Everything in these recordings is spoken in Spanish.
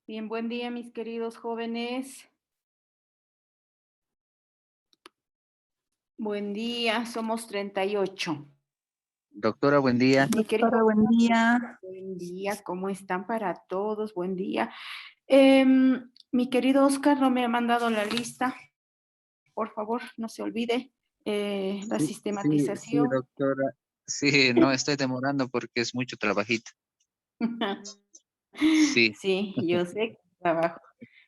Bien, buen día, mis queridos jóvenes. Buen día, somos 38. Doctora, buen día. Mi querido, Doctora, buen día. buen día, ¿cómo están para todos? Buen día. Mi querido Oscar, no me ha mandado la lista. Por favor, no se olvide. La Sí, sistematización. doctora. Sí, no estoy demorando porque es mucho trabajito. Sí, Sí, yo sé que trabajo.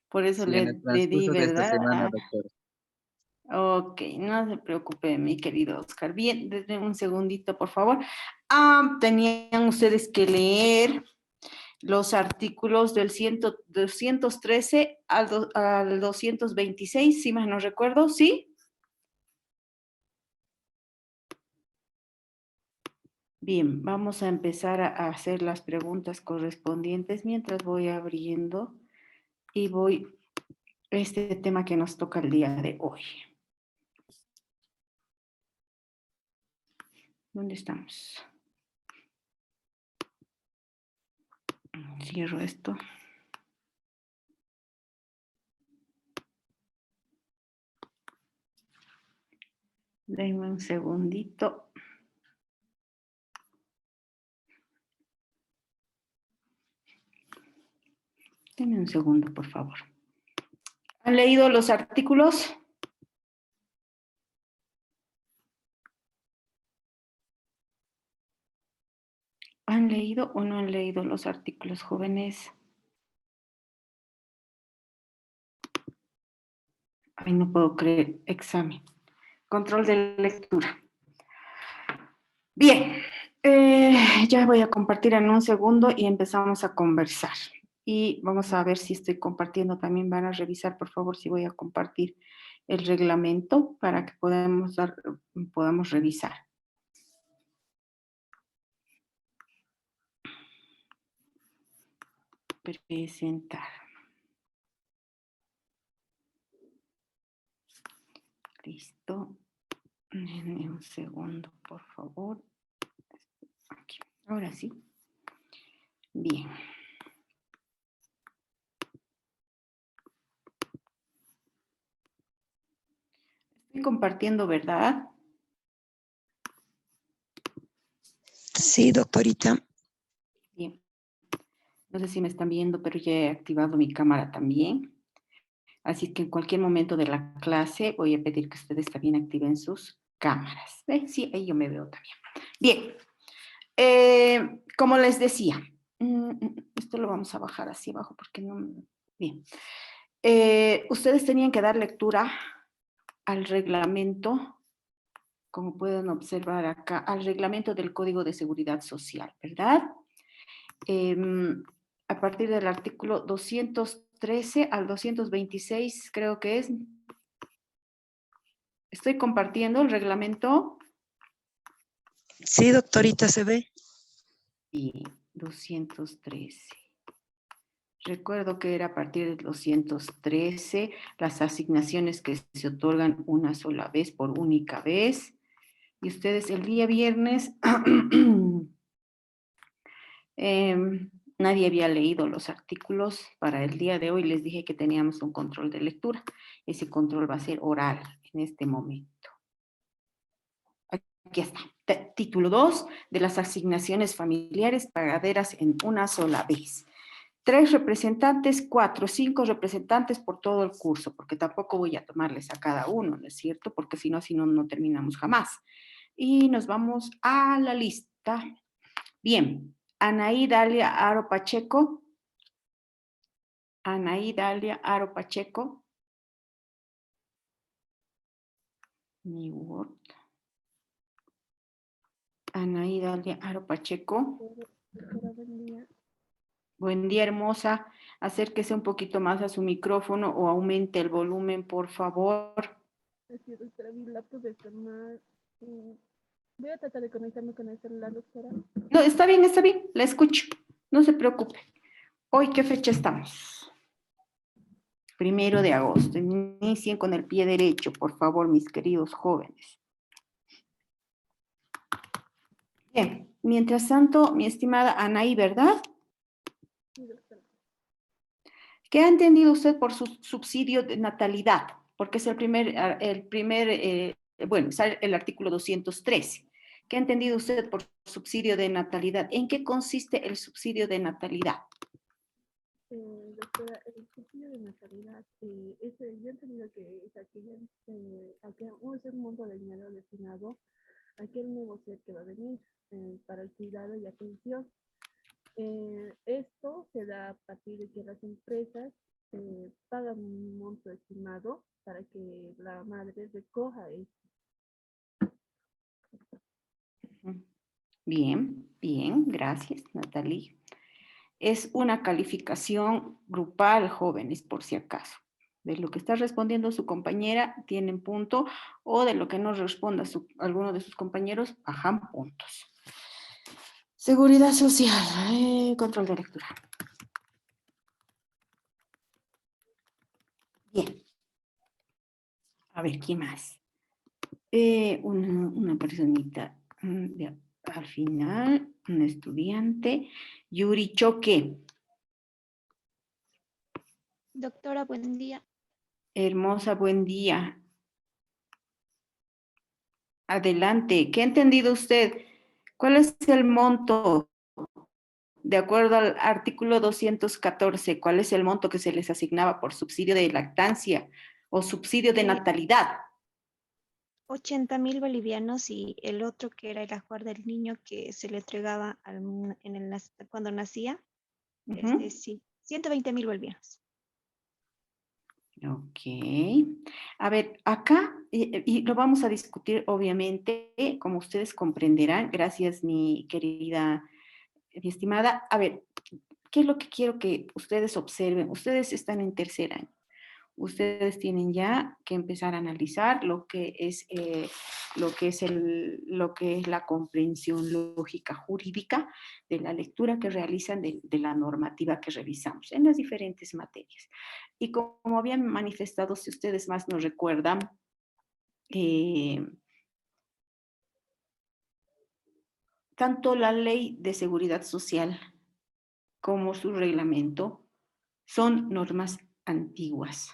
Por eso sí, en el le di, transcurso de esta ¿verdad? semana, doctora. Ok, no se preocupe, mi querido Oscar. Bien, desde un segundito, por favor. Tenían ustedes que leer los artículos del 213 al 226, si más no recuerdo, ¿sí? Bien, vamos a empezar a hacer las preguntas correspondientes mientras voy abriendo y voy a este tema que nos toca el día de hoy. ¿Dónde estamos? Cierro esto. Denme un segundito. Denme un segundo, por favor. ¿Han leído los artículos? ¿Han leído o no han leído los artículos, jóvenes? Ay, no puedo creer. Examen. Control de lectura. Bien. Ya voy a compartir en un segundo y empezamos a conversar. Y vamos a ver si estoy compartiendo. También van a revisar, por favor, si voy a compartir el reglamento para que podamos revisar. Presentar. Listo. Denme un segundo, por favor. Aquí. Ahora sí. Bien. Estoy compartiendo, ¿verdad? Sí, doctorita. Bien. No sé si me están viendo, pero ya he activado mi cámara también. Así que en cualquier momento de la clase voy a pedir que ustedes también activen sus cámaras. Sí, ahí yo me veo también. Bien. Como les decía, esto lo vamos a bajar hacia abajo porque no... Bien. Ustedes tenían que dar lectura al reglamento, como pueden observar acá, al reglamento del Código de Seguridad Social, ¿verdad? A partir del artículo 213 al 226, creo que es. Estoy compartiendo el reglamento. Sí, doctorita, se ve. Y 213. Recuerdo que era a partir del 213 las asignaciones que se otorgan una sola vez por única vez. Y ustedes el día viernes nadie había leído los artículos. Para el día de hoy les dije que teníamos un control de lectura. Ese control va a ser oral en este momento. Aquí está. Título 2 de las asignaciones familiares pagaderas en una sola vez. 3 representantes, 4, 5 representantes por todo el curso, porque tampoco voy a tomarles a cada uno, ¿no es cierto? Porque si no, no terminamos jamás. Y nos vamos a la lista. Bien, Anaí Dalia Aro Pacheco. Anaí Dalia Aro Pacheco. New Word. Anaí Dalia Aro Pacheco. Buen día, hermosa. Acérquese un poquito más a su micrófono o aumente el volumen, por favor. Así, doctora, mi laptop está mal. Voy a tratar de conectarme con el celular, doctora. No, está bien, la escucho. No se preocupe. Hoy, ¿qué fecha estamos? 1 de agosto. Inicien con el pie derecho, por favor, mis queridos jóvenes. Bien, mientras tanto, mi estimada Anaí, ¿verdad? Sí, doctora. ¿Qué ha entendido usted por su subsidio de natalidad? Porque es bueno, está el artículo 213. ¿Qué ha entendido usted por subsidio de natalidad? ¿En qué consiste el subsidio de natalidad? Doctora, el subsidio de natalidad, yo he entendido que es es un monto de dinero destinado a aquel nuevo ser que va a venir para el cuidado y atención. Esto se da a partir de que las empresas pagan un monto estimado para que la madre recoja esto. Bien, bien, gracias, Natalie. Es una calificación grupal, jóvenes, por si acaso. De lo que está respondiendo su compañera, tienen punto, o de lo que no responda alguno de sus compañeros, bajan puntos. Seguridad social, control de lectura. Bien. A ver, ¿quién más? Una personita al final, un estudiante. Yuri Choque. Doctora, buen día. Hermosa, buen día. Adelante. ¿Qué ha entendido usted? ¿Cuál es el monto? De acuerdo al artículo 214, ¿cuál es el monto que se les asignaba por subsidio de lactancia o subsidio de natalidad? 80.000 bolivianos y el otro que era el ajuar del niño que se le entregaba cuando nacía, sí, 120.000 bolivianos. Ok. A ver, acá, y lo vamos a discutir obviamente, como ustedes comprenderán, gracias mi querida, mi estimada. A ver, ¿qué es lo que quiero que ustedes observen? Ustedes están en tercer año. Ustedes tienen ya que empezar a analizar lo que es la comprensión lógica jurídica de la lectura que realizan de la normativa que revisamos en las diferentes materias. Y como habían manifestado, si ustedes más nos recuerdan, tanto la Ley de Seguridad Social como su reglamento son normas antiguas,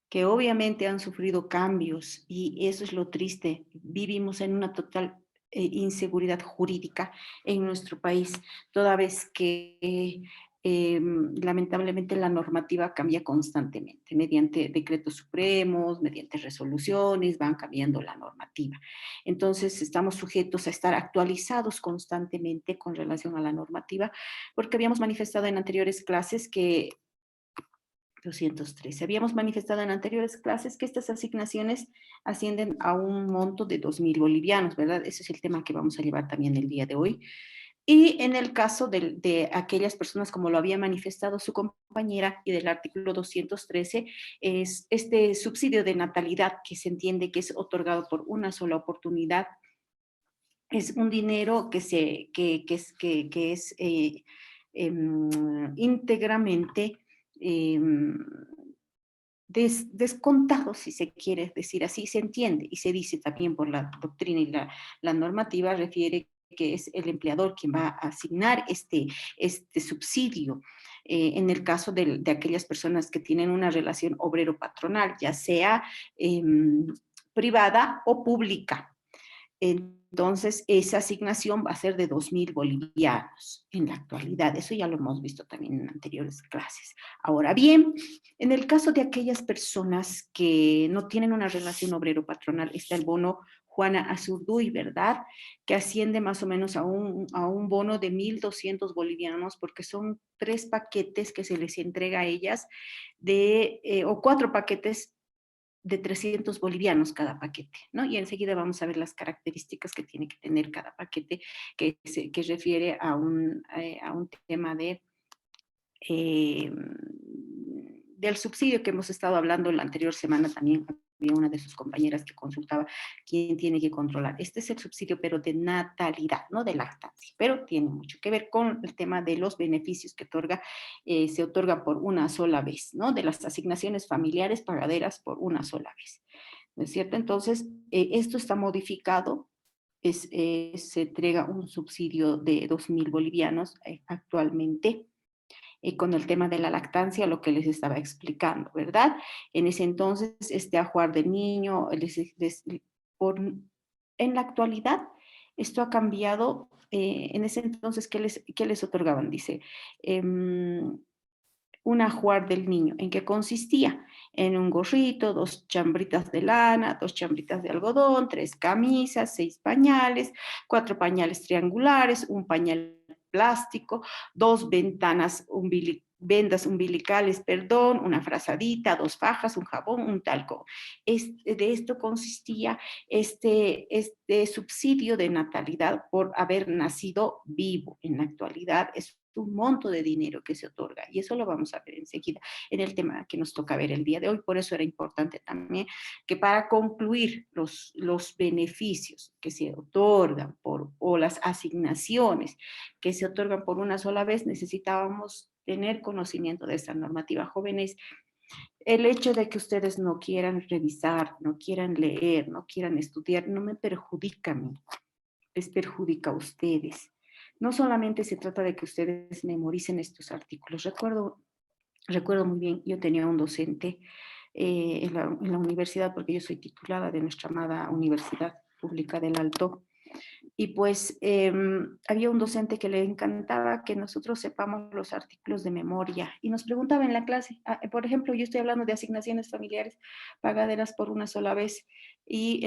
que obviamente han sufrido cambios y eso es lo triste. Vivimos en una total inseguridad jurídica en nuestro país, toda vez que lamentablemente la normativa cambia constantemente, mediante decretos supremos, mediante resoluciones, van cambiando la normativa. Entonces estamos sujetos a estar actualizados constantemente con relación a la normativa, porque habíamos manifestado en anteriores clases que 213. Habíamos manifestado en anteriores clases que estas asignaciones ascienden a un monto de 2.000 bolivianos, ¿verdad? Ese es el tema que vamos a llevar también el día de hoy. Y en el caso de aquellas personas, como lo había manifestado su compañera, y del artículo 213, es este subsidio de natalidad que se entiende que es otorgado por una sola oportunidad. Es un dinero que es íntegramente descontado, si se quiere decir así, se entiende y se dice también por la doctrina y la normativa, refiere que es el empleador quien va a asignar este subsidio en el caso de aquellas personas que tienen una relación obrero-patronal, ya sea privada o pública. Entonces, esa asignación va a ser de 2.000 bolivianos en la actualidad. Eso ya lo hemos visto también en anteriores clases. Ahora bien, en el caso de aquellas personas que no tienen una relación obrero-patronal, está el bono Juana Azurduy, ¿verdad? Que asciende más o menos a un bono de 1.200 bolivianos, porque son 3 paquetes que se les entrega a ellas, o 4 paquetes de 300 bolivianos cada paquete, ¿no? Y enseguida vamos a ver las características que tiene que tener cada paquete que refiere a un tema del subsidio que hemos estado hablando la anterior semana. También había una de sus compañeras que consultaba quién tiene que controlar. Este es el subsidio, pero de natalidad, no de lactancia, pero tiene mucho que ver con el tema de los beneficios que se otorga por una sola vez, ¿no? De las asignaciones familiares pagaderas por una sola vez, ¿no es cierto? Entonces, esto está modificado. Se entrega un subsidio de 2.000 bolivianos actualmente. con el tema de la lactancia, lo que les estaba explicando, ¿verdad? En ese entonces, este ajuar del niño, en la actualidad, esto ha cambiado. En ese entonces, ¿qué les otorgaban? Dice, un ajuar del niño. ¿En qué consistía? En un gorrito, 2 chambritas de lana, 2 chambritas de algodón, 3 camisas, 6 pañales, 4 pañales triangulares, un pañal plástico, 2 vendas umbilicales, perdón, una frazadita, 2 fajas, un jabón, un talco. De esto consistía este subsidio de natalidad por haber nacido vivo. En la actualidad es un monto de dinero que se otorga, y eso lo vamos a ver enseguida en el tema que nos toca ver el día de hoy. Por eso era importante también que para concluir los beneficios que se otorgan o las asignaciones que se otorgan por una sola vez, necesitábamos tener conocimiento de esta normativa. Jóvenes, el hecho de que ustedes no quieran revisar, no quieran leer, no quieran estudiar, no me perjudica a mí, les perjudica a ustedes. No solamente se trata de que ustedes memoricen estos artículos. Recuerdo muy bien, yo tenía un docente en la universidad, porque yo soy titulada de nuestra amada Universidad Pública del Alto, y pues había un docente que le encantaba que nosotros sepamos los artículos de memoria, y nos preguntaba en la clase, por ejemplo, yo estoy hablando de asignaciones familiares pagaderas por una sola vez, y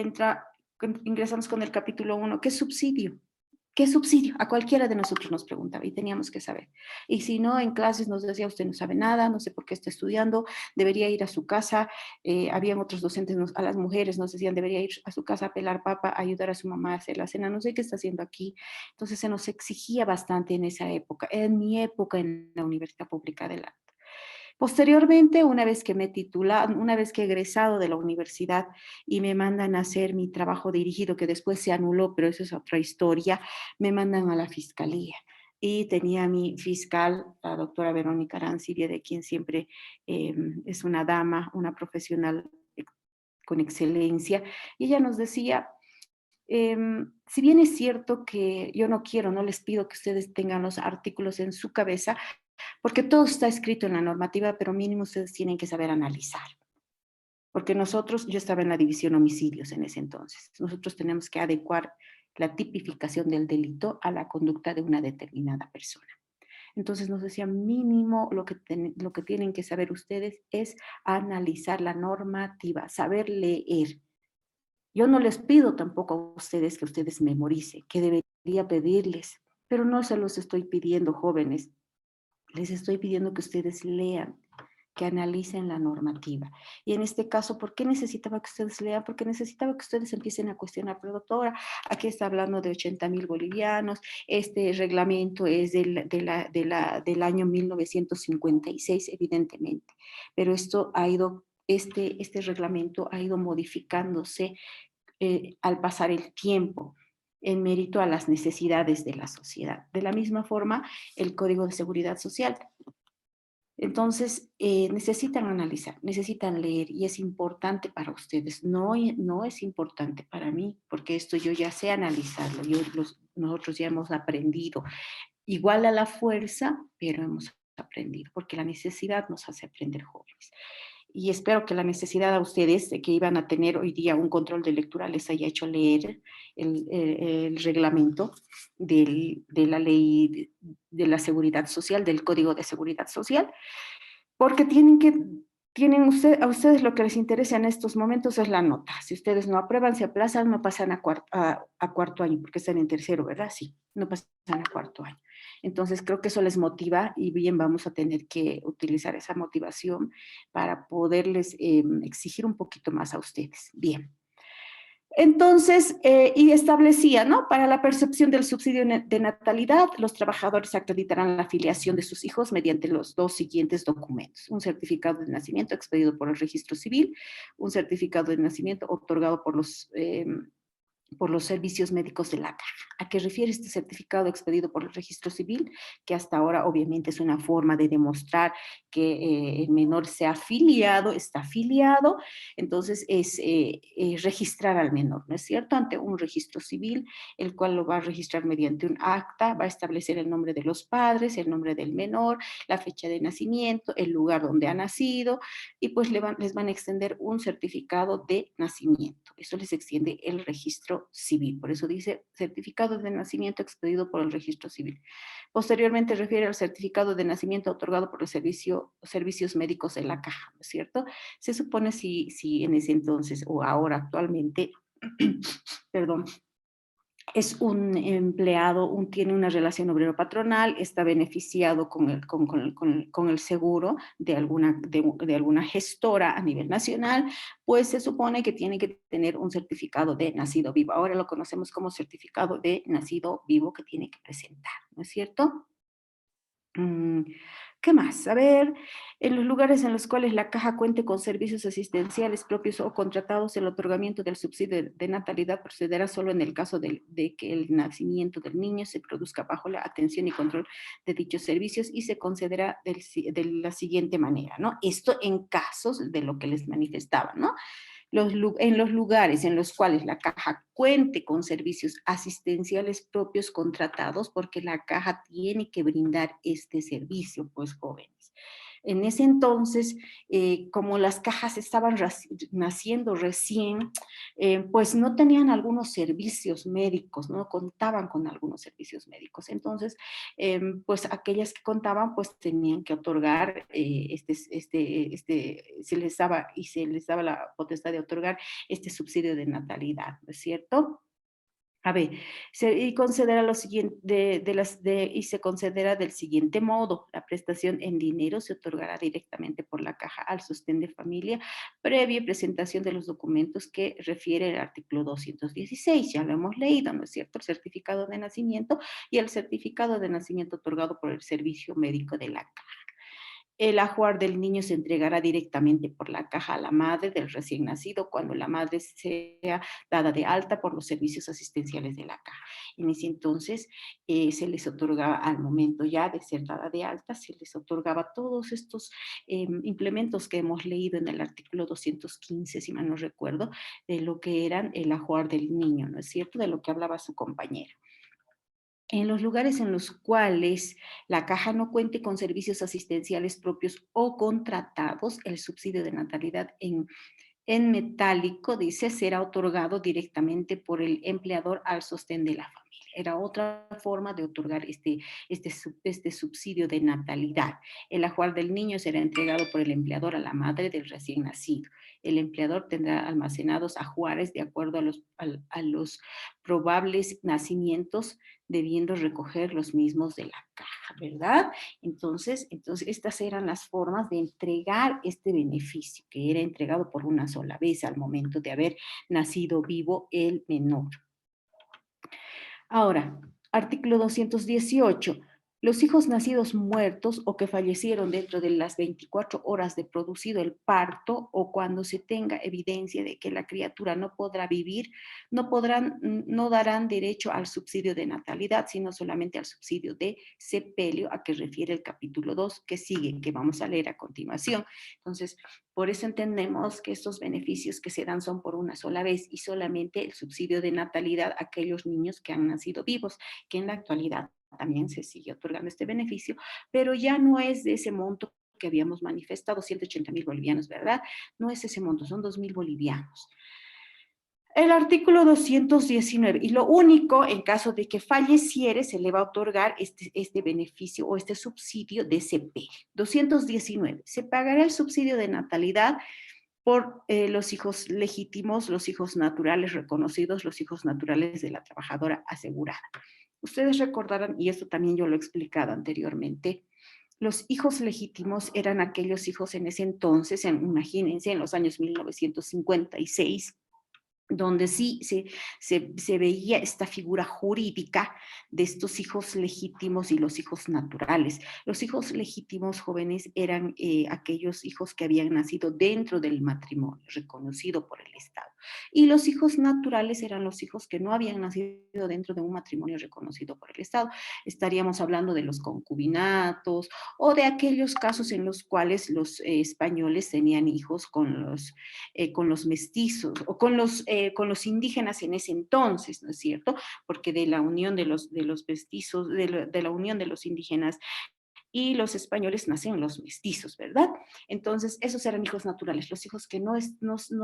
ingresamos con el capítulo 1, ¿qué subsidio? ¿Qué subsidio? A cualquiera de nosotros nos preguntaba y teníamos que saber. Y si no, en clases nos decía, usted no sabe nada, no sé por qué está estudiando, debería ir a su casa. Habían otros docentes, a las mujeres nos decían, debería ir a su casa a pelar papa, a ayudar a su mamá a hacer la cena, no sé qué está haciendo aquí. Entonces se nos exigía bastante en esa época, en mi época en la Universidad Pública de la... Posteriormente, una vez que me titulado, una vez que he egresado de la universidad y me mandan a hacer mi trabajo dirigido, que después se anuló, pero eso es otra historia, me mandan a la fiscalía. Y tenía mi fiscal, la doctora Verónica Arancibia, de quien siempre es una dama, una profesional con excelencia, y ella nos decía, si bien es cierto que yo no quiero, no les pido que ustedes tengan los artículos en su cabeza, porque todo está escrito en la normativa, pero mínimo ustedes tienen que saber analizar. Porque yo estaba en la división homicidios en ese entonces, nosotros tenemos que adecuar la tipificación del delito a la conducta de una determinada persona. Entonces nos decía, mínimo lo que tienen que saber ustedes es analizar la normativa, saber leer. Yo no les pido tampoco a ustedes que ustedes memoricen, que debería pedirles, pero no se los estoy pidiendo, jóvenes. Les estoy pidiendo que ustedes lean, que analicen la normativa. Y en este caso, ¿por qué necesitaba que ustedes lean? Porque necesitaba que ustedes empiecen a cuestionar, pero doctora, aquí está hablando de 80,000 bolivianos, este reglamento es del año 1956, evidentemente, pero este reglamento ha ido modificándose al pasar el tiempo, en mérito a las necesidades de la sociedad. De la misma forma, el Código de Seguridad Social. Entonces, necesitan analizar, necesitan leer, y es importante para ustedes. No es importante para mí, porque esto yo ya sé analizarlo, nosotros ya hemos aprendido. Igual a la fuerza, pero hemos aprendido, porque la necesidad nos hace aprender, jóvenes. Y espero que la necesidad a ustedes de que iban a tener hoy día un control de lectura les haya hecho leer el reglamento de la ley de la seguridad social, del Código de Seguridad Social, porque a ustedes lo que les interesa en estos momentos es la nota. Si ustedes no aprueban, se aplazan, no pasan a cuarto año, porque están en tercero, ¿verdad? Sí, no pasan a cuarto año. Entonces creo que eso les motiva, y bien, vamos a tener que utilizar esa motivación para poderles exigir un poquito más a ustedes. Bien. Entonces, y establecía, ¿no? Para la percepción del subsidio de natalidad, los trabajadores acreditarán la afiliación de sus hijos mediante los 2 siguientes documentos: un certificado de nacimiento expedido por el registro civil, un certificado de nacimiento otorgado por los por los servicios médicos de la caja. ¿A qué refiere este certificado expedido por el registro civil? Que hasta ahora obviamente es una forma de demostrar que el menor se ha afiliado, está afiliado, entonces es registrar al menor, ¿no es cierto? Ante un registro civil, el cual lo va a registrar mediante un acta, va a establecer el nombre de los padres, el nombre del menor, la fecha de nacimiento, el lugar donde ha nacido, y pues les van a extender un certificado de nacimiento. Eso les extiende el registro civil. Por eso dice certificado de nacimiento expedido por el registro civil. Posteriormente refiere al certificado de nacimiento otorgado por los servicios médicos de la caja, ¿no es cierto? Se supone si en ese entonces o ahora actualmente, perdón, es un empleado, tiene una relación obrero-patronal, está beneficiado con el seguro de alguna gestora a nivel nacional, pues se supone que tiene que tener un certificado de nacido vivo. Ahora lo conocemos como certificado de nacido vivo que tiene que presentar, ¿no es cierto? ¿Qué más? A ver, en los lugares en los cuales la caja cuente con servicios asistenciales propios o contratados, el otorgamiento del subsidio de natalidad procederá solo en el caso de que el nacimiento del niño se produzca bajo la atención y control de dichos servicios y se concederá de la siguiente manera, ¿no? Esto en casos de lo que les manifestaba, ¿no? En los lugares en los cuales la caja cuente con servicios asistenciales propios contratados, porque la caja tiene que brindar este servicio, pues jóvenes. En ese entonces, como las cajas estaban naciendo recién, pues no tenían algunos servicios médicos, no contaban con algunos servicios médicos. Entonces, pues aquellas que contaban, pues tenían que otorgar, se les daba la potestad de otorgar este subsidio de natalidad, ¿no es cierto? A ver, y considera lo siguiente, y se considera del siguiente modo: la prestación en dinero se otorgará directamente por la caja al sostén de familia, previa presentación de los documentos que refiere el artículo 216, ya lo hemos leído, ¿no es cierto? El certificado de nacimiento y el certificado de nacimiento otorgado por el servicio médico de la caja. El ajuar del niño se entregará directamente por la caja a la madre del recién nacido cuando la madre sea dada de alta por los servicios asistenciales de la caja. En ese entonces se les otorgaba, al momento ya de ser dada de alta, se les otorgaba todos estos implementos que hemos leído en el artículo 215, si mal no recuerdo, de lo que eran el ajuar del niño, ¿no es cierto? De lo que hablaba su compañera. En los lugares en los cuales la caja no cuente con servicios asistenciales propios o contratados, el subsidio de natalidad en metálico, dice, será otorgado directamente por el empleador al sostén de la familia. Era otra forma de otorgar este subsidio de natalidad. El ajuar del niño será entregado por el empleador a la madre del recién nacido. El empleador tendrá almacenados ajuares de acuerdo a los probables nacimientos, debiendo recoger los mismos de la caja, ¿verdad? Entonces estas eran las formas de entregar este beneficio, que era entregado por una sola vez al momento de haber nacido vivo el menor. Ahora, artículo 218. Los hijos nacidos muertos o que fallecieron dentro de las 24 horas de producido el parto o cuando se tenga evidencia de que la criatura no podrá vivir, no darán derecho al subsidio de natalidad, sino solamente al subsidio de sepelio, a que refiere el capítulo 2 que sigue, que vamos a leer a continuación. Entonces, por eso entendemos que estos beneficios que se dan son por una sola vez y solamente el subsidio de natalidad a aquellos niños que han nacido vivos, que en la actualidad también se sigue otorgando este beneficio, pero ya no es de ese monto que habíamos manifestado, 180.000 bolivianos, ¿verdad? No es ese monto, son 2.000 bolivianos. El artículo 219, y lo único, en caso de que falleciere, se le va a otorgar este beneficio o este subsidio de sepelio. 219, se pagará el subsidio de natalidad por los hijos legítimos, los hijos naturales reconocidos, los hijos naturales de la trabajadora asegurada. Ustedes recordarán, y esto también yo lo he explicado anteriormente, los hijos legítimos eran aquellos hijos en ese entonces, imagínense, en los años 1956, donde sí se veía esta figura jurídica de estos hijos legítimos y los hijos naturales. Los hijos legítimos jóvenes eran aquellos hijos que habían nacido dentro del matrimonio, reconocido por el Estado. Y los hijos naturales eran los hijos que no habían nacido dentro de un matrimonio reconocido por el Estado. Estaríamos hablando de los concubinatos o de aquellos casos en los cuales los españoles tenían hijos con los mestizos o con los indígenas en ese entonces, ¿no es cierto? Porque de la unión de los mestizos, de la unión de los indígenas y los españoles nacen los mestizos, ¿verdad? Entonces, esos eran hijos naturales, los hijos que no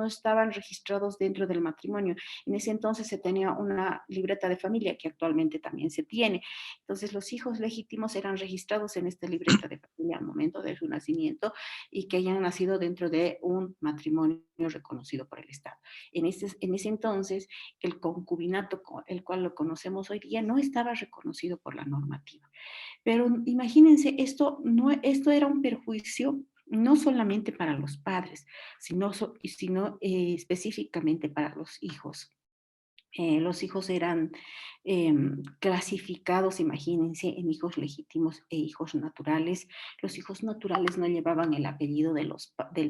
estaban registrados dentro del matrimonio. En ese entonces se tenía una libreta de familia, que actualmente también se tiene. Entonces, los hijos legítimos eran registrados en esta libreta de familia al momento de su nacimiento y que hayan nacido dentro de un matrimonio reconocido por el Estado. En ese entonces, el concubinato, el cual lo conocemos hoy día, no estaba reconocido por la normativa. Pero imagínense, esto era un perjuicio no solamente para los padres, sino específicamente para los hijos. Los hijos eran clasificados, imagínense, en hijos legítimos e hijos naturales. Los hijos naturales no llevaban el apellido del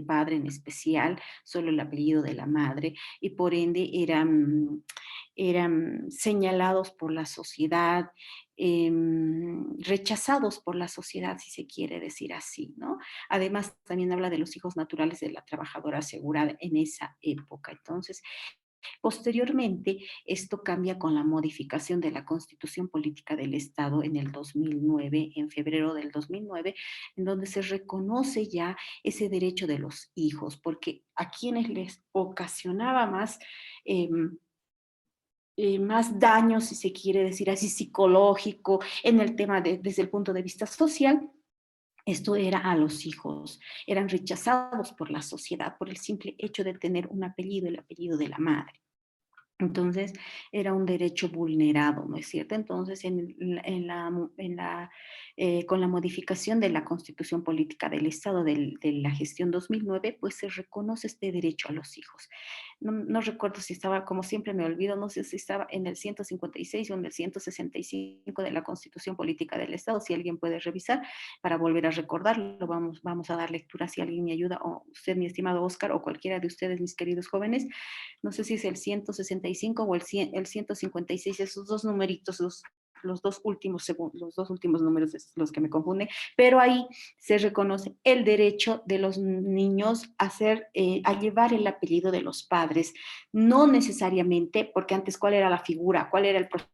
padre en especial, solo el apellido de la madre, y por ende eran señalados por la sociedad, rechazados por la sociedad, si se quiere decir así, ¿no? Además, también habla de los hijos naturales de la trabajadora asegurada en esa época. Entonces, posteriormente, esto cambia con la modificación de la Constitución Política del Estado en el 2009, en febrero del 2009, en donde se reconoce ya ese derecho de los hijos, porque a quienes les ocasionaba más daño, si se quiere decir así, psicológico, en el tema desde el punto de vista social, esto era a los hijos, eran rechazados por la sociedad por el simple hecho de tener un apellido, el apellido de la madre. Entonces, era un derecho vulnerado, ¿no es cierto? Entonces, con la modificación de la Constitución Política del Estado de la gestión 2009, pues se reconoce este derecho a los hijos. No recuerdo si estaba, como siempre me olvido, no sé si estaba en el 156 o en el 165 de la Constitución Política del Estado, si alguien puede revisar para volver a recordarlo. Vamos a dar lectura si alguien me ayuda, o usted, mi estimado Oscar, o cualquiera de ustedes, mis queridos jóvenes. No sé si es el 165 o el 156, esos dos numeritos, los dos últimos números es los que me confunden, pero ahí se reconoce el derecho de los niños a llevar el apellido de los padres, no necesariamente, porque antes ¿cuál era la figura? ¿Cuál era el procedimiento?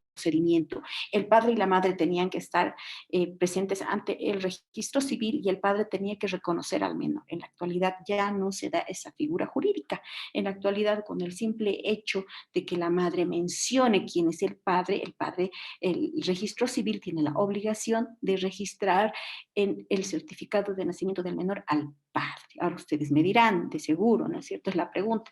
El padre y la madre tenían que estar presentes ante el registro civil y el padre tenía que reconocer al menor. En la actualidad ya no se da esa figura jurídica. En la actualidad, con el simple hecho de que la madre mencione quién es el registro civil tiene la obligación de registrar en el certificado de nacimiento del menor al padre. Ahora ustedes me dirán, de seguro, ¿no es cierto? Es la pregunta.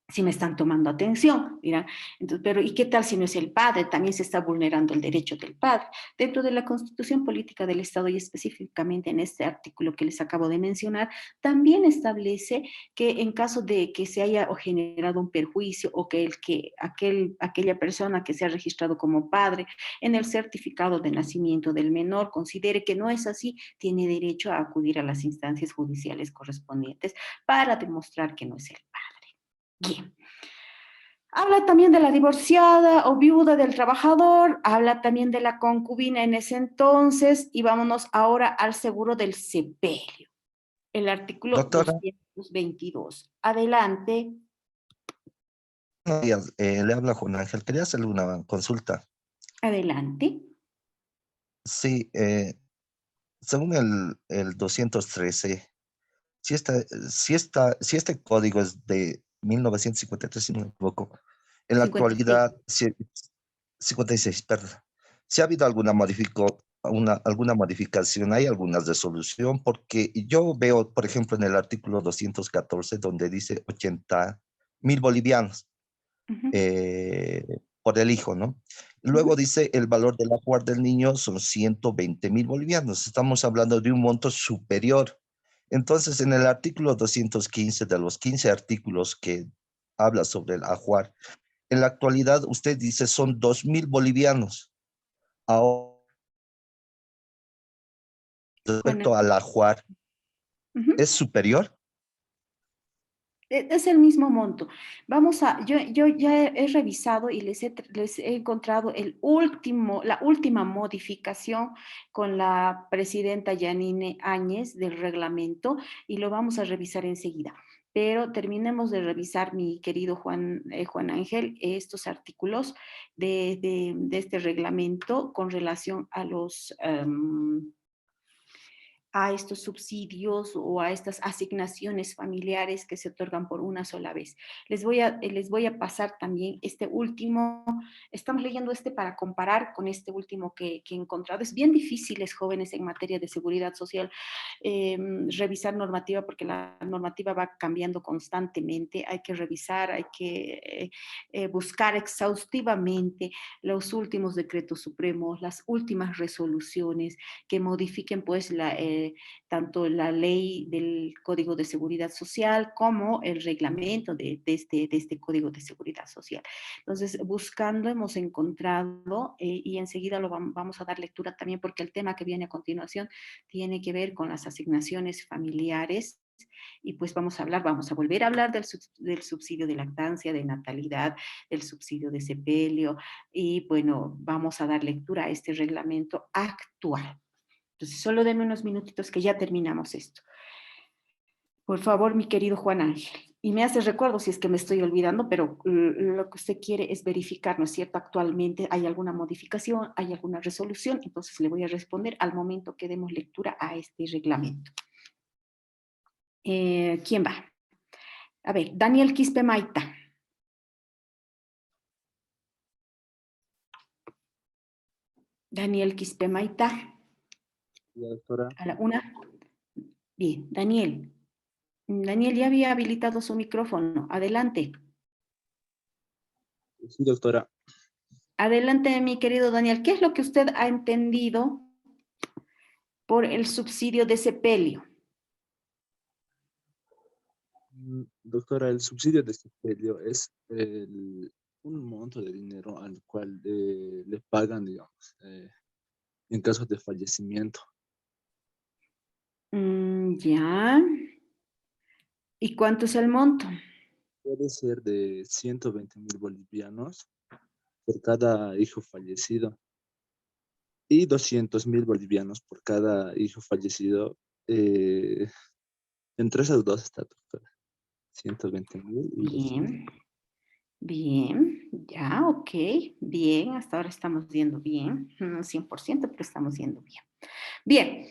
Si me están tomando atención, dirán. Entonces, pero ¿y qué tal si no es el padre? También se está vulnerando el derecho del padre. Dentro de la Constitución Política del Estado y específicamente en este artículo que les acabo de mencionar, también establece que en caso de que se haya generado un perjuicio o que aquella persona que se ha registrado como padre en el certificado de nacimiento del menor considere que no es así, tiene derecho a acudir a las instancias judiciales correspondientes para demostrar que no es el padre. Bien. Habla también de la divorciada o viuda del trabajador, habla también de la concubina en ese entonces, y vámonos ahora al seguro del sepelio. El artículo Doctora, 222. Adelante. buenos días, le habla Juan Ángel. Quería hacerle una consulta. Adelante. Sí, según el 213, si este código es de 1953, si no me equivoco, en la 56. actualidad, 56, perdón, si ha habido alguna modificación, hay alguna resolución, porque yo veo, por ejemplo, en el artículo 214, donde dice 80.000 bolivianos. Uh-huh. Por el hijo, ¿no? Uh-huh. Luego dice el valor del ajuar del niño son 120.000 bolivianos. Estamos hablando de un monto superior. Entonces, en el artículo 215 de los 15 artículos que habla sobre el ajuar, en la actualidad usted dice son 2.000 bolivianos. Ahora, Bueno, respecto al ajuar, uh-huh. ¿es superior? Es el mismo monto. Yo ya he revisado y les he encontrado la última modificación con la presidenta Yanine Áñez del reglamento y lo vamos a revisar enseguida. Pero terminemos de revisar, mi querido Juan Ángel, estos artículos de este reglamento con relación a a estos subsidios o a estas asignaciones familiares que se otorgan por una sola vez. Les voy a pasar también este último, estamos leyendo este para comparar con este último que he encontrado. Es bien difícil, jóvenes, en materia de seguridad social, revisar normativa porque la normativa va cambiando constantemente. Hay que revisar, hay que buscar exhaustivamente los últimos decretos supremos, las últimas resoluciones que modifiquen pues tanto la ley del Código de Seguridad Social como el reglamento de este Código de Seguridad Social. Entonces, buscando hemos encontrado y enseguida vamos a dar lectura también porque el tema que viene a continuación tiene que ver con las asignaciones familiares y pues vamos a volver a hablar del subsidio de lactancia, de natalidad, del subsidio de sepelio y bueno, vamos a dar lectura a este reglamento actual. Entonces, solo denme unos minutitos que ya terminamos esto. Por favor, mi querido Juan Ángel. Y me hace recuerdo si es que me estoy olvidando, pero lo que usted quiere es verificar, ¿no es cierto? Actualmente hay alguna modificación, hay alguna resolución, entonces le voy a responder al momento que demos lectura a este reglamento. ¿Quién va? A ver, Daniel Quispe Maita. Daniel Quispe Maita. Sí, doctora. A la una. Bien, Daniel. Daniel ya había habilitado su micrófono. Adelante. Sí, doctora. Adelante, mi querido Daniel. ¿Qué es lo que usted ha entendido por el subsidio de sepelio? Doctora, el subsidio de sepelio es un monto de dinero al cual le pagan, digamos, en caso de fallecimiento. Ya. ¿Y cuánto es el monto? Puede ser de 120.000 bolivianos por cada hijo fallecido y 200.000 bolivianos por cada hijo fallecido. Entre esas dos está, doctora. 120.000 y 200. Bien, ya, ok, bien, hasta ahora estamos yendo bien, no 100%, pero estamos yendo bien. Bien,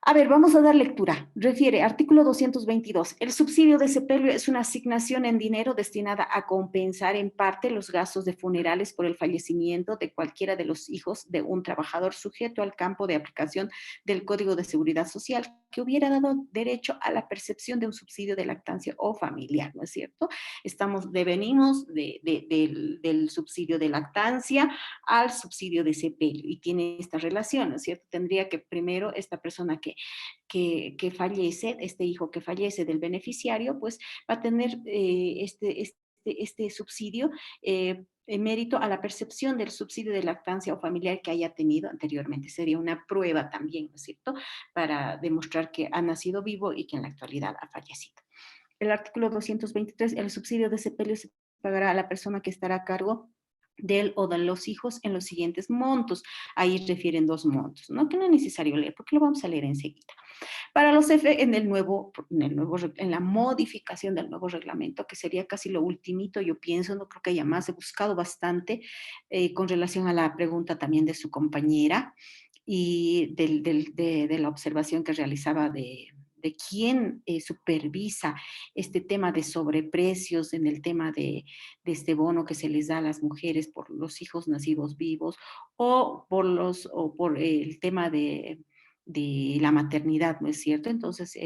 a ver, vamos a dar lectura. Refiere, artículo 222. El subsidio de sepelio es una asignación en dinero destinada a compensar en parte los gastos de funerales por el fallecimiento de cualquiera de los hijos de un trabajador sujeto al campo de aplicación del Código de Seguridad Social que hubiera dado derecho a la percepción de un subsidio de lactancia o familiar, ¿no es cierto? Devenimos del subsidio de lactancia al subsidio de sepelio y tiene esta relación, ¿no es cierto? Tendría que primero esta persona que fallece, este hijo que fallece del beneficiario, pues va a tener este subsidio en mérito a la percepción del subsidio de lactancia o familiar que haya tenido anteriormente. Sería una prueba también, ¿no es cierto?, para demostrar que ha nacido vivo y que en la actualidad ha fallecido. El artículo 223, el subsidio de sepelio se pagará a la persona que estará a cargo de él o de los hijos en los siguientes montos. Ahí refieren dos montos, ¿no? Que no es necesario leer, porque lo vamos a leer enseguida. Para los en la modificación del nuevo reglamento, que sería casi lo ultimito, yo pienso, no creo que haya más, he buscado bastante con relación a la pregunta también de su compañera y de la observación que realizaba de quién supervisa este tema de sobreprecios en el tema de este bono que se les da a las mujeres por los hijos nacidos vivos o por el tema de la maternidad, ¿no es cierto? Entonces,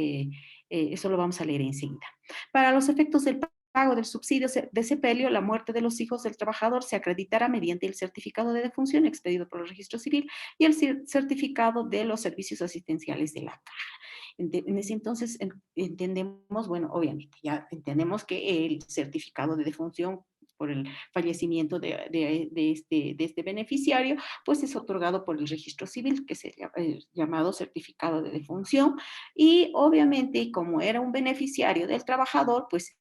eso lo vamos a leer enseguida. Para los efectos del pago del subsidio de sepelio, la muerte de los hijos del trabajador se acreditará mediante el certificado de defunción expedido por el registro civil y el certificado de los servicios asistenciales de la caja. En ese entonces entendemos, bueno, obviamente ya entendemos que el certificado de defunción por el fallecimiento de este beneficiario, pues es otorgado por el registro civil, que es el llamado certificado de defunción, y obviamente como era un beneficiario del trabajador, pues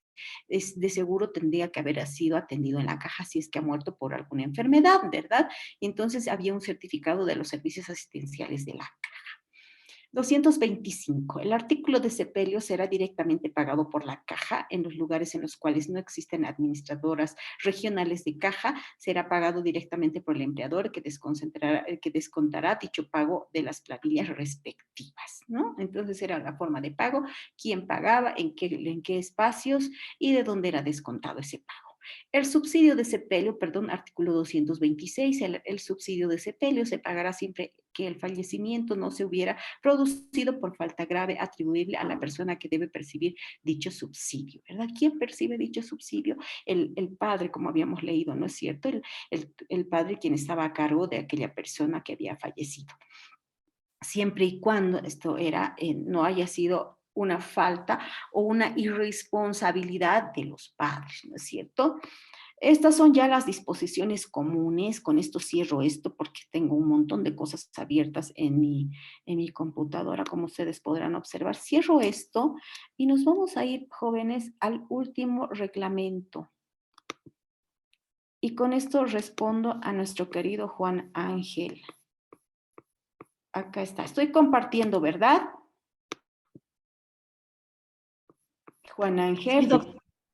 de seguro tendría que haber sido atendido en la caja si es que ha muerto por alguna enfermedad, ¿verdad? Y entonces había un certificado de los servicios asistenciales de la caja. 225. El artículo de sepelio será directamente pagado por la caja en los lugares en los cuales no existen administradoras regionales de caja. Será pagado directamente por el empleador que descontará dicho pago de las planillas respectivas, ¿no? Entonces era la forma de pago, quién pagaba, en qué espacios y de dónde era descontado ese pago. El subsidio de sepelio, perdón, artículo 226, el subsidio de sepelio se pagará siempre que el fallecimiento no se hubiera producido por falta grave atribuible a la persona que debe percibir dicho subsidio, ¿verdad? ¿Quién percibe dicho subsidio? El padre, como habíamos leído, ¿no es cierto? El padre quien estaba a cargo de aquella persona que había fallecido. Siempre y cuando esto no haya sido una falta o una irresponsabilidad de los padres, ¿no es cierto? Estas son ya las disposiciones comunes. Con esto cierro esto porque tengo un montón de cosas abiertas en mi computadora, como ustedes podrán observar. Cierro esto y nos vamos a ir, jóvenes, al último reglamento. Y con esto respondo a nuestro querido Juan Ángel. Acá está. Estoy compartiendo, ¿verdad? Juan Ángel.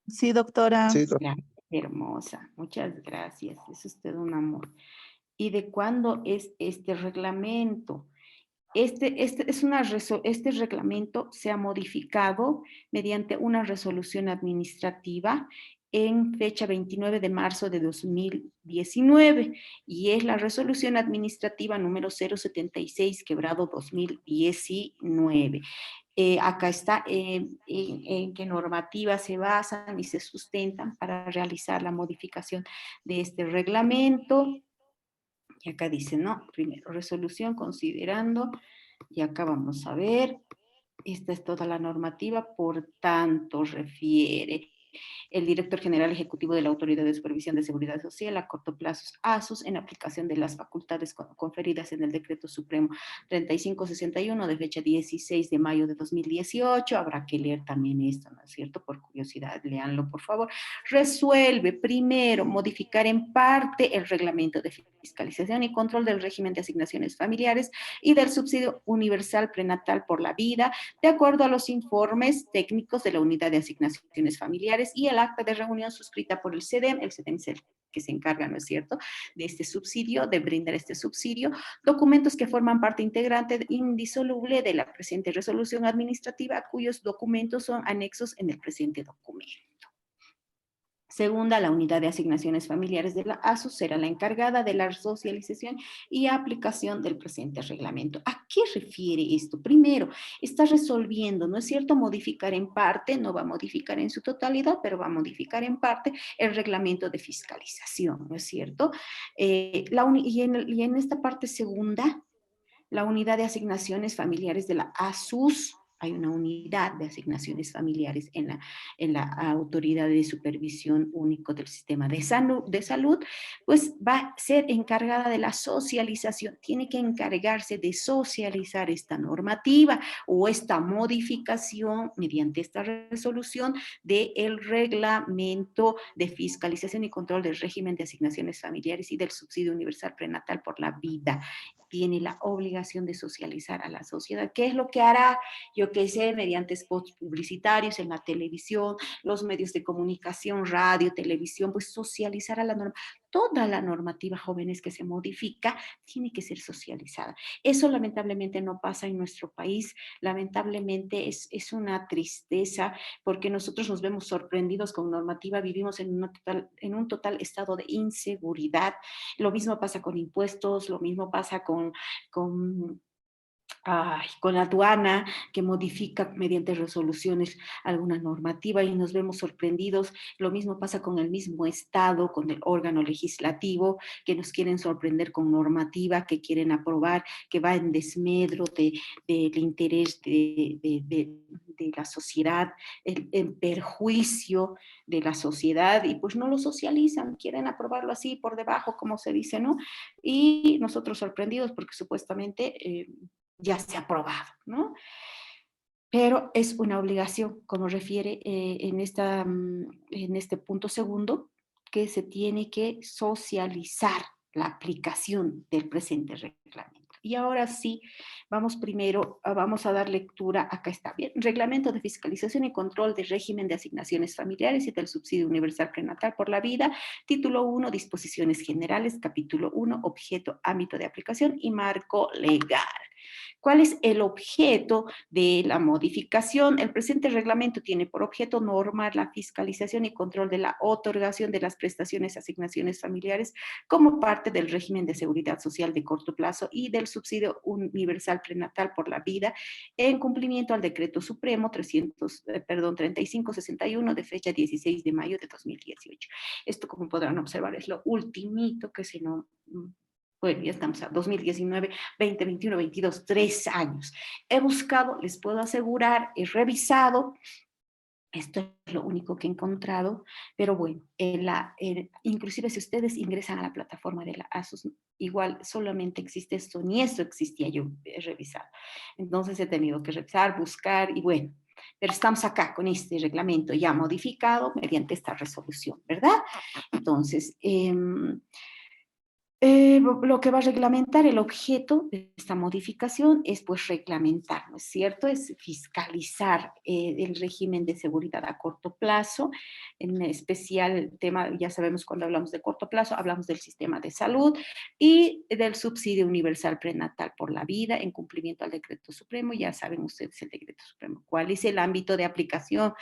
Sí, doctora. Sí, Gracias, hermosa. Muchas gracias. Es usted un amor. ¿Y de cuándo es este reglamento? Este reglamento se ha modificado mediante una resolución administrativa en fecha 29 de marzo de 2019 y es la resolución administrativa número 076/2019. Acá está en qué normativas se basan y se sustentan para realizar la modificación de este reglamento. Y acá dice, ¿no? Primero, resolución considerando, y acá vamos a ver, esta es toda la normativa, por tanto, refiere el director general ejecutivo de la Autoridad de Supervisión de Seguridad Social a corto plazo, ASUS, en aplicación de las facultades conferidas en el Decreto Supremo 3561 de fecha 16 de mayo de 2018. Habrá que leer también esto, ¿no es cierto? Por curiosidad, léanlo, por favor. Resuelve, primero, modificar en parte el reglamento de fiscalización y control del régimen de asignaciones familiares y del subsidio universal prenatal por la vida, de acuerdo a los informes técnicos de la Unidad de Asignaciones Familiares y el acta de reunión suscrita por el CEDEM es el que se encarga, ¿no es cierto?, de este subsidio, de brindar este subsidio, documentos que forman parte integrante indisoluble de la presente resolución administrativa, cuyos documentos son anexos en el presente documento. Segunda, la unidad de asignaciones familiares de la ASUS será la encargada de la socialización y aplicación del presente reglamento. ¿A qué refiere esto? Primero, está resolviendo, ¿no es cierto?, modificar en parte, no va a modificar en su totalidad, pero va a modificar en parte el reglamento de fiscalización, ¿no es cierto? Y en esta parte segunda, la unidad de asignaciones familiares de la ASUS, hay una unidad de asignaciones familiares en la Autoridad de Supervisión Único del Sistema de Salud, pues va a ser encargada de la socialización, tiene que encargarse de socializar esta normativa o esta modificación mediante esta resolución del reglamento de fiscalización y control del régimen de asignaciones familiares y del subsidio universal prenatal por la vida. Tiene la obligación de socializar a la sociedad. ¿Qué es lo que hará? Yo qué sé, mediante spots publicitarios en la televisión, los medios de comunicación, radio, televisión, pues socializar a la norma. Toda la normativa, jóvenes, que se modifica tiene que ser socializada. Eso lamentablemente no pasa en nuestro país. Lamentablemente es una tristeza porque nosotros nos vemos sorprendidos con normativa, vivimos en un total estado de inseguridad. Lo mismo pasa con impuestos, lo mismo pasa con la aduana, que modifica mediante resoluciones alguna normativa y nos vemos sorprendidos. Lo mismo pasa con el mismo Estado, con el órgano legislativo, que nos quieren sorprender con normativa, que quieren aprobar, que va en desmedro del interés de la sociedad, en perjuicio de la sociedad, y pues no lo socializan, quieren aprobarlo así por debajo, como se dice, ¿no? Y nosotros sorprendidos porque supuestamente ya se ha aprobado, ¿no? pero es una obligación, como refiere en este punto segundo, que se tiene que socializar la aplicación del presente reglamento. Y ahora sí, vamos a dar lectura, acá está bien, Reglamento de Fiscalización y Control del Régimen de Asignaciones Familiares y del Subsidio Universal Prenatal por la Vida, Título 1, Disposiciones Generales, Capítulo 1, Objeto, Ámbito de Aplicación y Marco Legal. ¿Cuál es el objeto de la modificación? El presente reglamento tiene por objeto normar la fiscalización y control de la otorgación de las prestaciones, asignaciones familiares como parte del régimen de seguridad social de corto plazo y del subsidio universal prenatal por la vida en cumplimiento al decreto supremo 3561 de fecha 16 de mayo de 2018. Esto, como podrán observar, es lo ultimito que se nos... Bueno, ya estamos a 2019, 2021, 22, 3 años. He buscado, les puedo asegurar, he revisado, esto es lo único que he encontrado, pero bueno, inclusive si ustedes ingresan a la plataforma de la ASUS, igual solamente existe esto, ni esto existía, yo he revisado. Entonces he tenido que revisar, buscar y bueno, pero estamos acá con este reglamento ya modificado mediante esta resolución, ¿verdad? Entonces, lo que va a reglamentar, el objeto de esta modificación es pues reglamentar, ¿no es cierto? Es fiscalizar el régimen de seguridad a corto plazo, en especial el tema, ya sabemos cuando hablamos de corto plazo, hablamos del sistema de salud y del subsidio universal prenatal por la vida en cumplimiento al decreto supremo, ya saben ustedes el decreto supremo. ¿Cuál es el ámbito de aplicación?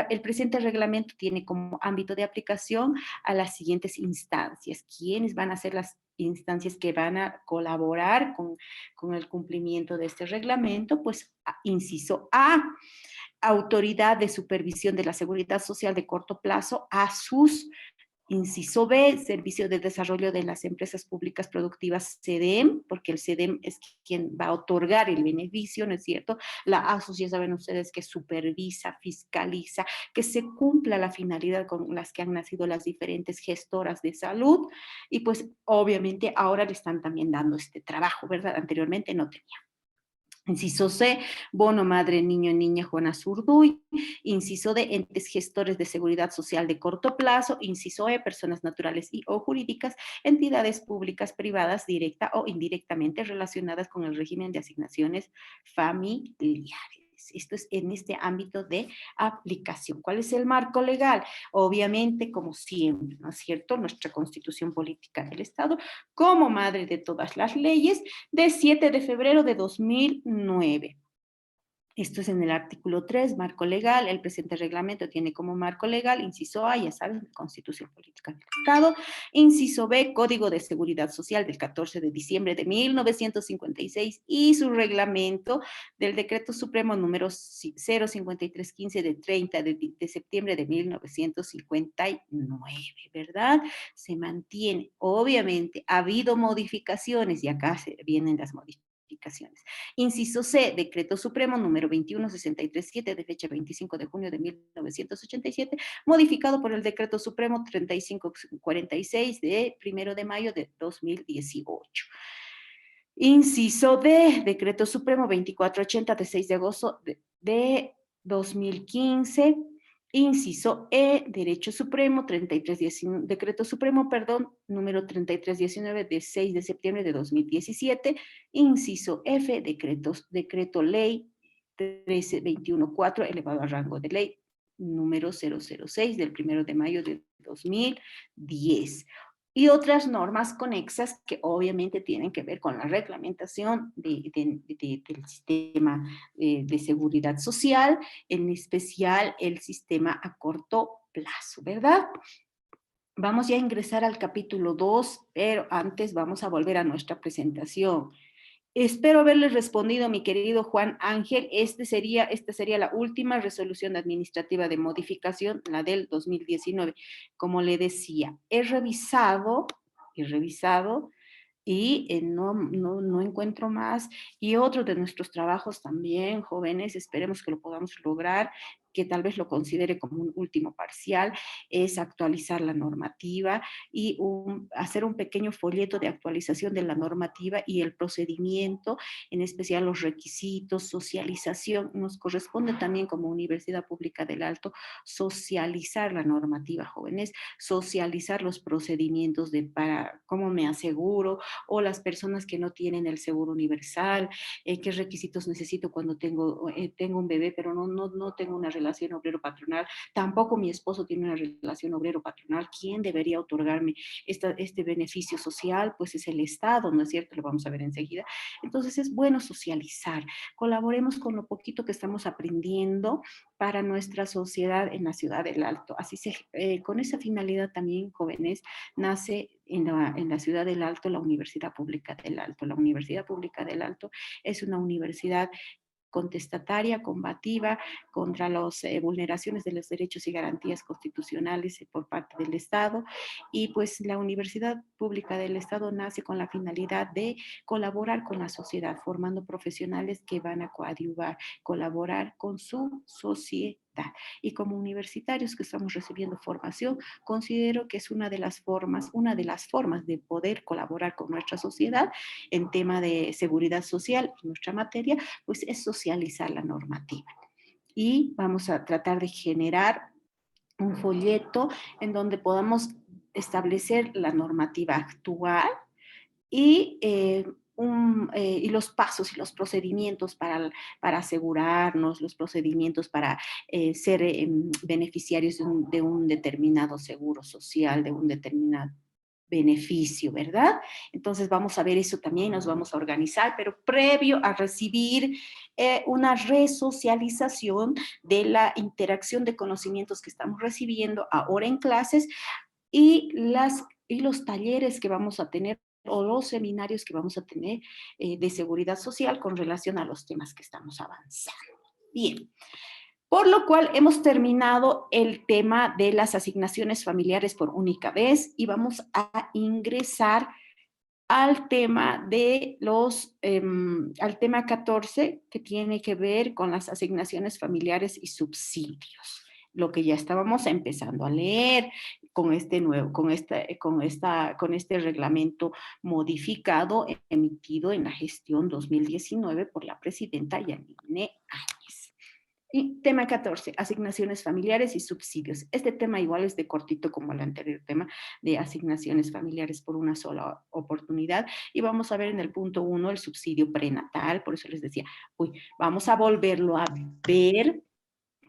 El presente reglamento tiene como ámbito de aplicación a las siguientes instancias. ¿Quiénes van a ser las instancias que van a colaborar con el cumplimiento de este reglamento? Pues inciso A, Autoridad de Supervisión de la Seguridad Social de Corto Plazo, ASUS. Inciso B, Servicio de Desarrollo de las Empresas Públicas Productivas, SEDEM, porque el SEDEM es quien va a otorgar el beneficio, ¿no es cierto? La ASUS, ya saben ustedes, que supervisa, fiscaliza, que se cumpla la finalidad con las que han nacido las diferentes gestoras de salud, y pues obviamente ahora le están también dando este trabajo, ¿verdad? Anteriormente no tenía. Inciso C, Bono Madre Niño Niña Juana Zurduy. Inciso D, entes gestores de seguridad social de corto plazo. Inciso E, personas naturales y o jurídicas, entidades públicas privadas directa o indirectamente relacionadas con el régimen de asignaciones familiares. Esto es en este ámbito de aplicación. ¿Cuál es el marco legal? Obviamente, como siempre, ¿no es cierto? Nuestra Constitución Política del Estado, como madre de todas las leyes, de 7 de febrero de 2009. Esto es en el artículo 3, marco legal. El presente reglamento tiene como marco legal, inciso A, ya saben, Constitución Política del Estado. Inciso B, Código de Seguridad Social del 14 de diciembre de 1956 y su reglamento del Decreto Supremo número 05315 de 30 de septiembre de 1959, ¿verdad? Se mantiene. Obviamente, ha habido modificaciones y acá se vienen las modificaciones. Inciso C, Decreto Supremo número 21637 de fecha 25 de junio de 1987, modificado por el Decreto Supremo 3546 de 1 de mayo de 2018. Inciso D, Decreto Supremo 2480 de 6 de agosto de 2015. Inciso E, Derecho Supremo, Decreto Supremo, número 3319 de 6 de septiembre de 2017. Inciso F, Decreto Ley 13214, elevado a rango de ley número 006 del 1 de mayo de 2010. Y otras normas conexas que obviamente tienen que ver con la reglamentación del sistema de seguridad social, en especial el sistema a corto plazo, ¿verdad? Vamos ya a ingresar al capítulo 2, pero antes vamos a volver a nuestra presentación. Espero haberles respondido, mi querido Juan Ángel. Esta sería la última resolución administrativa de modificación, la del 2019. Como le decía, he revisado y no encuentro más. Y otro de nuestros trabajos también, jóvenes, esperemos que lo podamos lograr, que tal vez lo considere como un último parcial, es actualizar la normativa y hacer un pequeño folleto de actualización de la normativa y el procedimiento, en especial los requisitos, socialización. Nos corresponde también como Universidad Pública del Alto socializar la normativa, jóvenes, socializar los procedimientos para cómo me aseguro, o las personas que no tienen el seguro universal, qué requisitos necesito cuando tengo un bebé, pero no tengo una relación obrero-patronal, tampoco mi esposo tiene una relación obrero-patronal, ¿quién debería otorgarme este beneficio social? Pues es el Estado, ¿no es cierto? Lo vamos a ver enseguida. Entonces es bueno socializar, colaboremos con lo poquito que estamos aprendiendo para nuestra sociedad en la ciudad del Alto. Así con esa finalidad también, jóvenes, nace en la ciudad del Alto la Universidad Pública del Alto. La Universidad Pública del Alto es una universidad contestataria, combativa contra las vulneraciones de los derechos y garantías constitucionales por parte del Estado. Y pues la Universidad Pública del Estado nace con la finalidad de colaborar con la sociedad, formando profesionales que van a coadyuvar, colaborar con su sociedad. Y como universitarios que estamos recibiendo formación, considero que es una de las formas de poder colaborar con nuestra sociedad en tema de seguridad social, en nuestra materia, pues es socializar la normativa. Y vamos a tratar de generar un folleto en donde podamos establecer la normativa actual y los pasos y los procedimientos para asegurarnos, los procedimientos para ser beneficiarios de un determinado seguro social, de un determinado beneficio, ¿verdad? Entonces vamos a ver eso también, nos vamos a organizar, pero previo a recibir una resocialización de la interacción de conocimientos que estamos recibiendo ahora en clases y los talleres que vamos a tener o los seminarios que vamos a tener de seguridad social con relación a los temas que estamos avanzando. Bien, por lo cual hemos terminado el tema de las asignaciones familiares por única vez y vamos a ingresar al tema de al tema 14, que tiene que ver con las asignaciones familiares y subsidios, lo que ya estábamos empezando a leer con este reglamento modificado emitido en la gestión 2019 por la presidenta Yanine Áñez. Y tema 14, asignaciones familiares y subsidios. Este tema igual es de cortito como el anterior tema de asignaciones familiares por una sola oportunidad. Y vamos a ver en el punto 1 el subsidio prenatal, por eso les decía, vamos a volverlo a ver.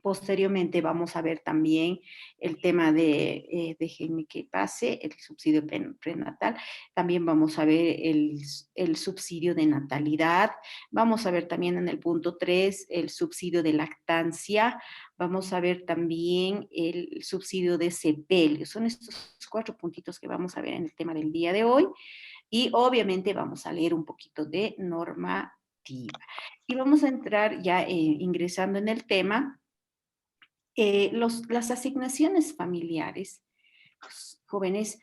Posteriormente vamos a ver también el tema déjenme que pase, el subsidio prenatal. También vamos a ver el subsidio de natalidad. Vamos a ver también en el punto 3 el subsidio de lactancia. Vamos a ver también el subsidio de sepelio. Son estos 4 puntitos que vamos a ver en el tema del día de hoy. Y obviamente vamos a leer un poquito de normativa. Y vamos a entrar ya ingresando en el tema. Las asignaciones familiares, pues, jóvenes,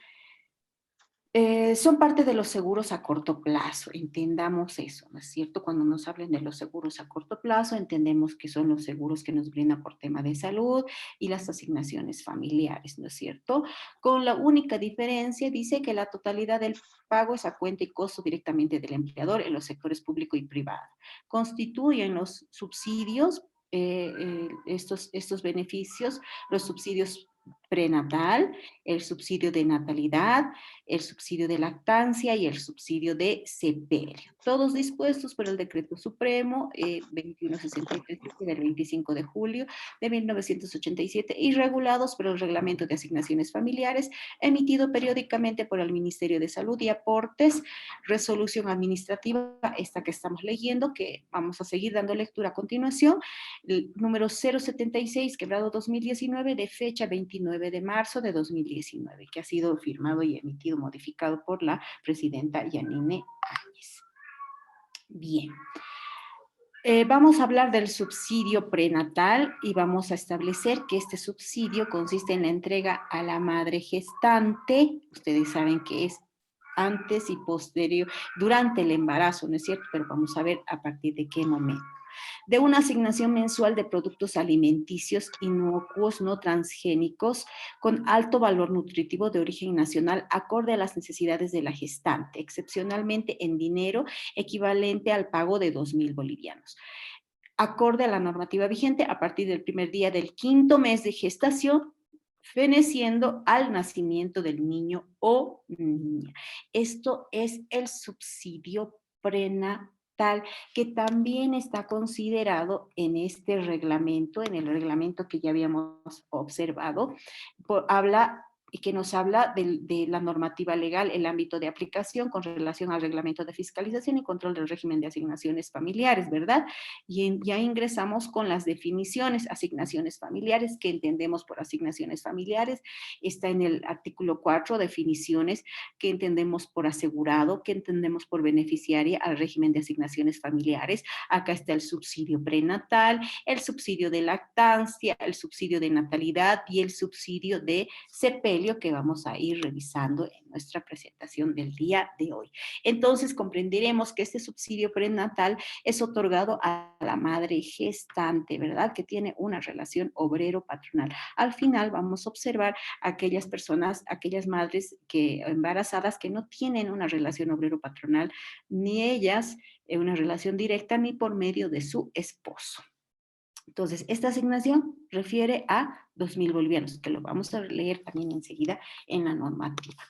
son parte de los seguros a corto plazo, entendamos eso, ¿no es cierto? Cuando nos hablen de los seguros a corto plazo, entendemos que son los seguros que nos brindan por tema de salud y las asignaciones familiares, ¿no es cierto? Con la única diferencia, dice que la totalidad del pago es a cuenta y costo directamente del empleador en los sectores público y privado. Constituyen los subsidios, estos beneficios, los subsidios prenatal, el subsidio de natalidad, el subsidio de lactancia y el subsidio de sepelio. Todos dispuestos por el Decreto Supremo 2167 del 25 de julio de 1987 y regulados por el Reglamento de Asignaciones Familiares emitido periódicamente por el Ministerio de Salud y Aportes, resolución administrativa, esta que estamos leyendo, que vamos a seguir dando lectura a continuación, el número 076, quebrado 2019, de fecha 29 de marzo de 2019, que ha sido firmado y emitido, modificado por la presidenta Yanine Áñez. Bien. Vamos a hablar del subsidio prenatal y vamos a establecer que este subsidio consiste en la entrega a la madre gestante. Ustedes saben que es antes y posterior, durante el embarazo, ¿no es cierto? Pero vamos a ver a partir de qué momento. de una asignación mensual de productos alimenticios inocuos no transgénicos con alto valor nutritivo de origen nacional acorde a las necesidades de la gestante, excepcionalmente en dinero equivalente al pago de 2.000 bolivianos. Acorde a la normativa vigente, a partir del primer día del 5º mes de gestación, feneciendo al nacimiento del niño o niña. Esto es el subsidio prenatal, que también está considerado en este reglamento, en el reglamento que ya habíamos observado, habla y que nos habla de la normativa legal, el ámbito de aplicación con relación al reglamento de fiscalización y control del régimen de asignaciones familiares, ¿verdad? Y ya ingresamos con las definiciones, asignaciones familiares, ¿qué entendemos por asignaciones familiares? Está en el artículo 4, definiciones, ¿qué entendemos por asegurado? ¿Qué entendemos por beneficiaria al régimen de asignaciones familiares? Acá está el subsidio prenatal, el subsidio de lactancia, el subsidio de natalidad y el subsidio de sepelio, que vamos a ir revisando en nuestra presentación del día de hoy. Entonces comprenderemos que este subsidio prenatal es otorgado a la madre gestante, ¿verdad? Que tiene una relación obrero-patronal. Al final vamos a observar aquellas personas, aquellas madres que embarazadas que no tienen una relación obrero-patronal, ni ellas una relación directa ni por medio de su esposo. Entonces, esta asignación refiere a 2.000 bolivianos, que lo vamos a leer también enseguida en la normativa.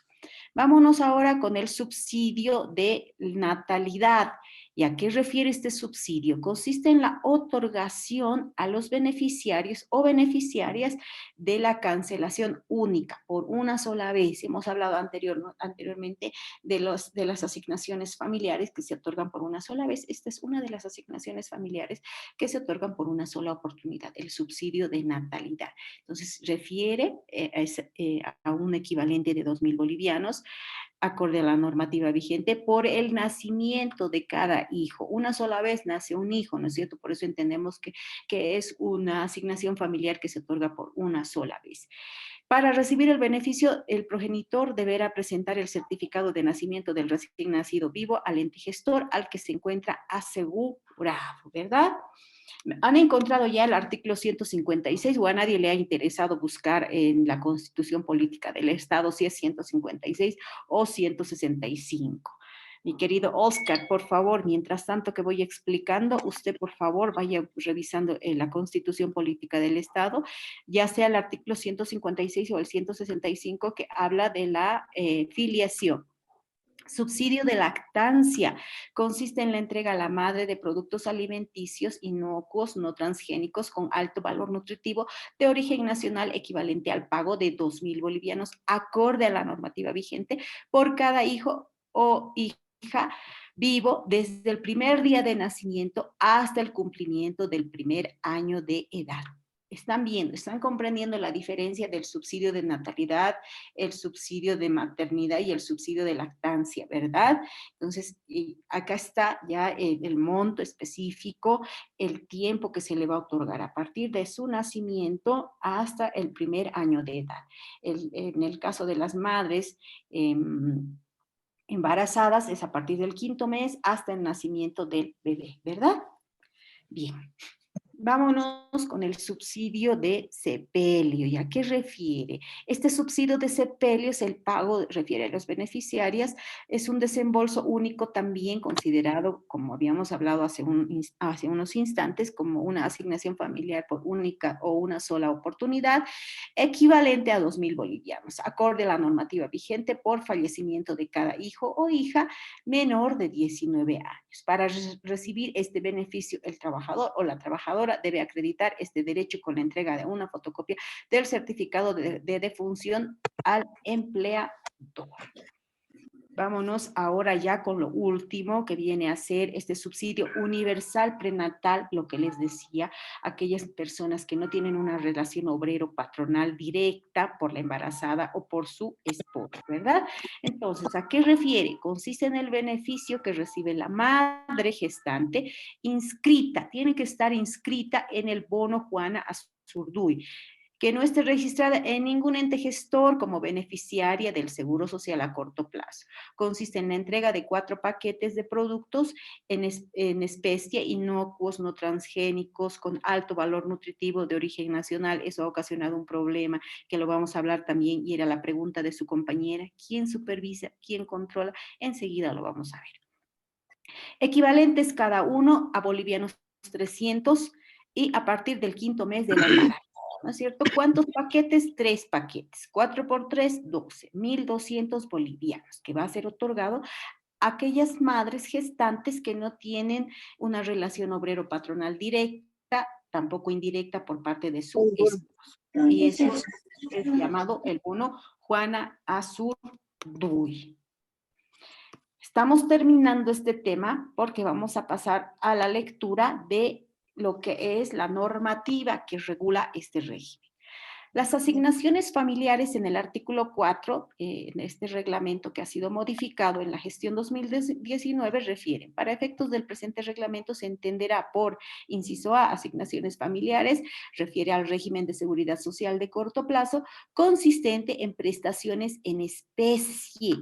Vámonos ahora con el subsidio de natalidad. ¿Y a qué refiere este subsidio? Consiste en la otorgación a los beneficiarios o beneficiarias de la cancelación única por una sola vez. Hemos hablado anteriormente de las asignaciones familiares que se otorgan por una sola vez. Esta es una de las asignaciones familiares que se otorgan por una sola oportunidad, el subsidio de natalidad. Entonces, refiere a un equivalente de 2.000 bolivianos, acorde a la normativa vigente, por el nacimiento de cada hijo. Una sola vez nace un hijo, ¿no es cierto? Por eso entendemos que es una asignación familiar que se otorga por una sola vez. Para recibir el beneficio, el progenitor deberá presentar el certificado de nacimiento del recién nacido vivo al ente gestor al que se encuentra asegurado, ¿verdad? ¿Han encontrado ya el artículo 156 o a nadie le ha interesado buscar en la Constitución Política del Estado si es 156 o 165? Mi querido Oscar, por favor, mientras tanto que voy explicando, usted por favor vaya revisando la Constitución Política del Estado, ya sea el artículo 156 o el 165 que habla de la filiación. Subsidio de lactancia consiste en la entrega a la madre de productos alimenticios inocuos no transgénicos con alto valor nutritivo de origen nacional equivalente al pago de 2.000 bolivianos acorde a la normativa vigente por cada hijo o hija vivo desde el primer día de nacimiento hasta el cumplimiento del primer año de edad. Están viendo, están comprendiendo la diferencia del subsidio de natalidad, el subsidio de maternidad y el subsidio de lactancia, ¿verdad? Entonces, acá está ya el monto específico, el tiempo que se le va a otorgar a partir de su nacimiento hasta el primer año de edad. En el caso de las madres embarazadas es a partir del 5º mes hasta el nacimiento del bebé, ¿verdad? Bien. Vámonos con el subsidio de sepelio. ¿Y a qué refiere? Este subsidio de sepelio es el pago, refiere a los beneficiarias, es un desembolso único también considerado, como habíamos hablado hace unos instantes, como una asignación familiar por única o una sola oportunidad, equivalente a 2.000 bolivianos, acorde a la normativa vigente por fallecimiento de cada hijo o hija menor de 19 años. Para recibir este beneficio, el trabajador o la trabajadora debe acreditar este derecho con la entrega de una fotocopia del certificado de defunción al empleador. Vámonos ahora ya con lo último que viene a ser este subsidio universal prenatal, lo que les decía, aquellas personas que no tienen una relación obrero-patronal directa por la embarazada o por su esposo, ¿verdad? Entonces, ¿a qué refiere? Consiste en el beneficio que recibe la madre gestante inscrita, tiene que estar inscrita en el bono Juana Azurduy. que no esté registrada en ningún ente gestor como beneficiaria del Seguro Social a corto plazo. Consiste en la entrega de 4 paquetes de productos en especie, inocuos, no transgénicos, con alto valor nutritivo de origen nacional. Eso ha ocasionado un problema que lo vamos a hablar también, y era la pregunta de su compañera: ¿quién supervisa? ¿Quién controla? Enseguida lo vamos a ver. Equivalentes cada uno a bolivianos 300 y a partir del 5º mes del embarazo. ¿No es cierto? ¿Cuántos paquetes? 3 paquetes. 4 por 3, 12. 1.200 bolivianos, que va a ser otorgado a aquellas madres gestantes que no tienen una relación obrero-patronal directa, tampoco indirecta por parte de su esposo. Y eso es llamado el bono Juana Azurduy. Estamos terminando este tema porque vamos a pasar a la lectura de lo que es la normativa que regula este régimen. Las asignaciones familiares en el artículo 4, en este reglamento que ha sido modificado en la gestión 2019, refieren: para efectos del presente reglamento se entenderá por inciso A, asignaciones familiares, refiere al régimen de seguridad social de corto plazo, consistente en prestaciones en especie,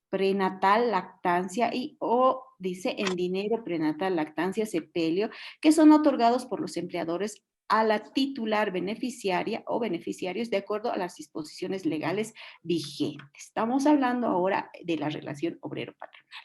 prenatal, lactancia y o, dice, en dinero, prenatal, lactancia, sepelio, que son otorgados por los empleadores a la titular beneficiaria o beneficiarios de acuerdo a las disposiciones legales vigentes. Estamos hablando ahora de la relación obrero-patronal.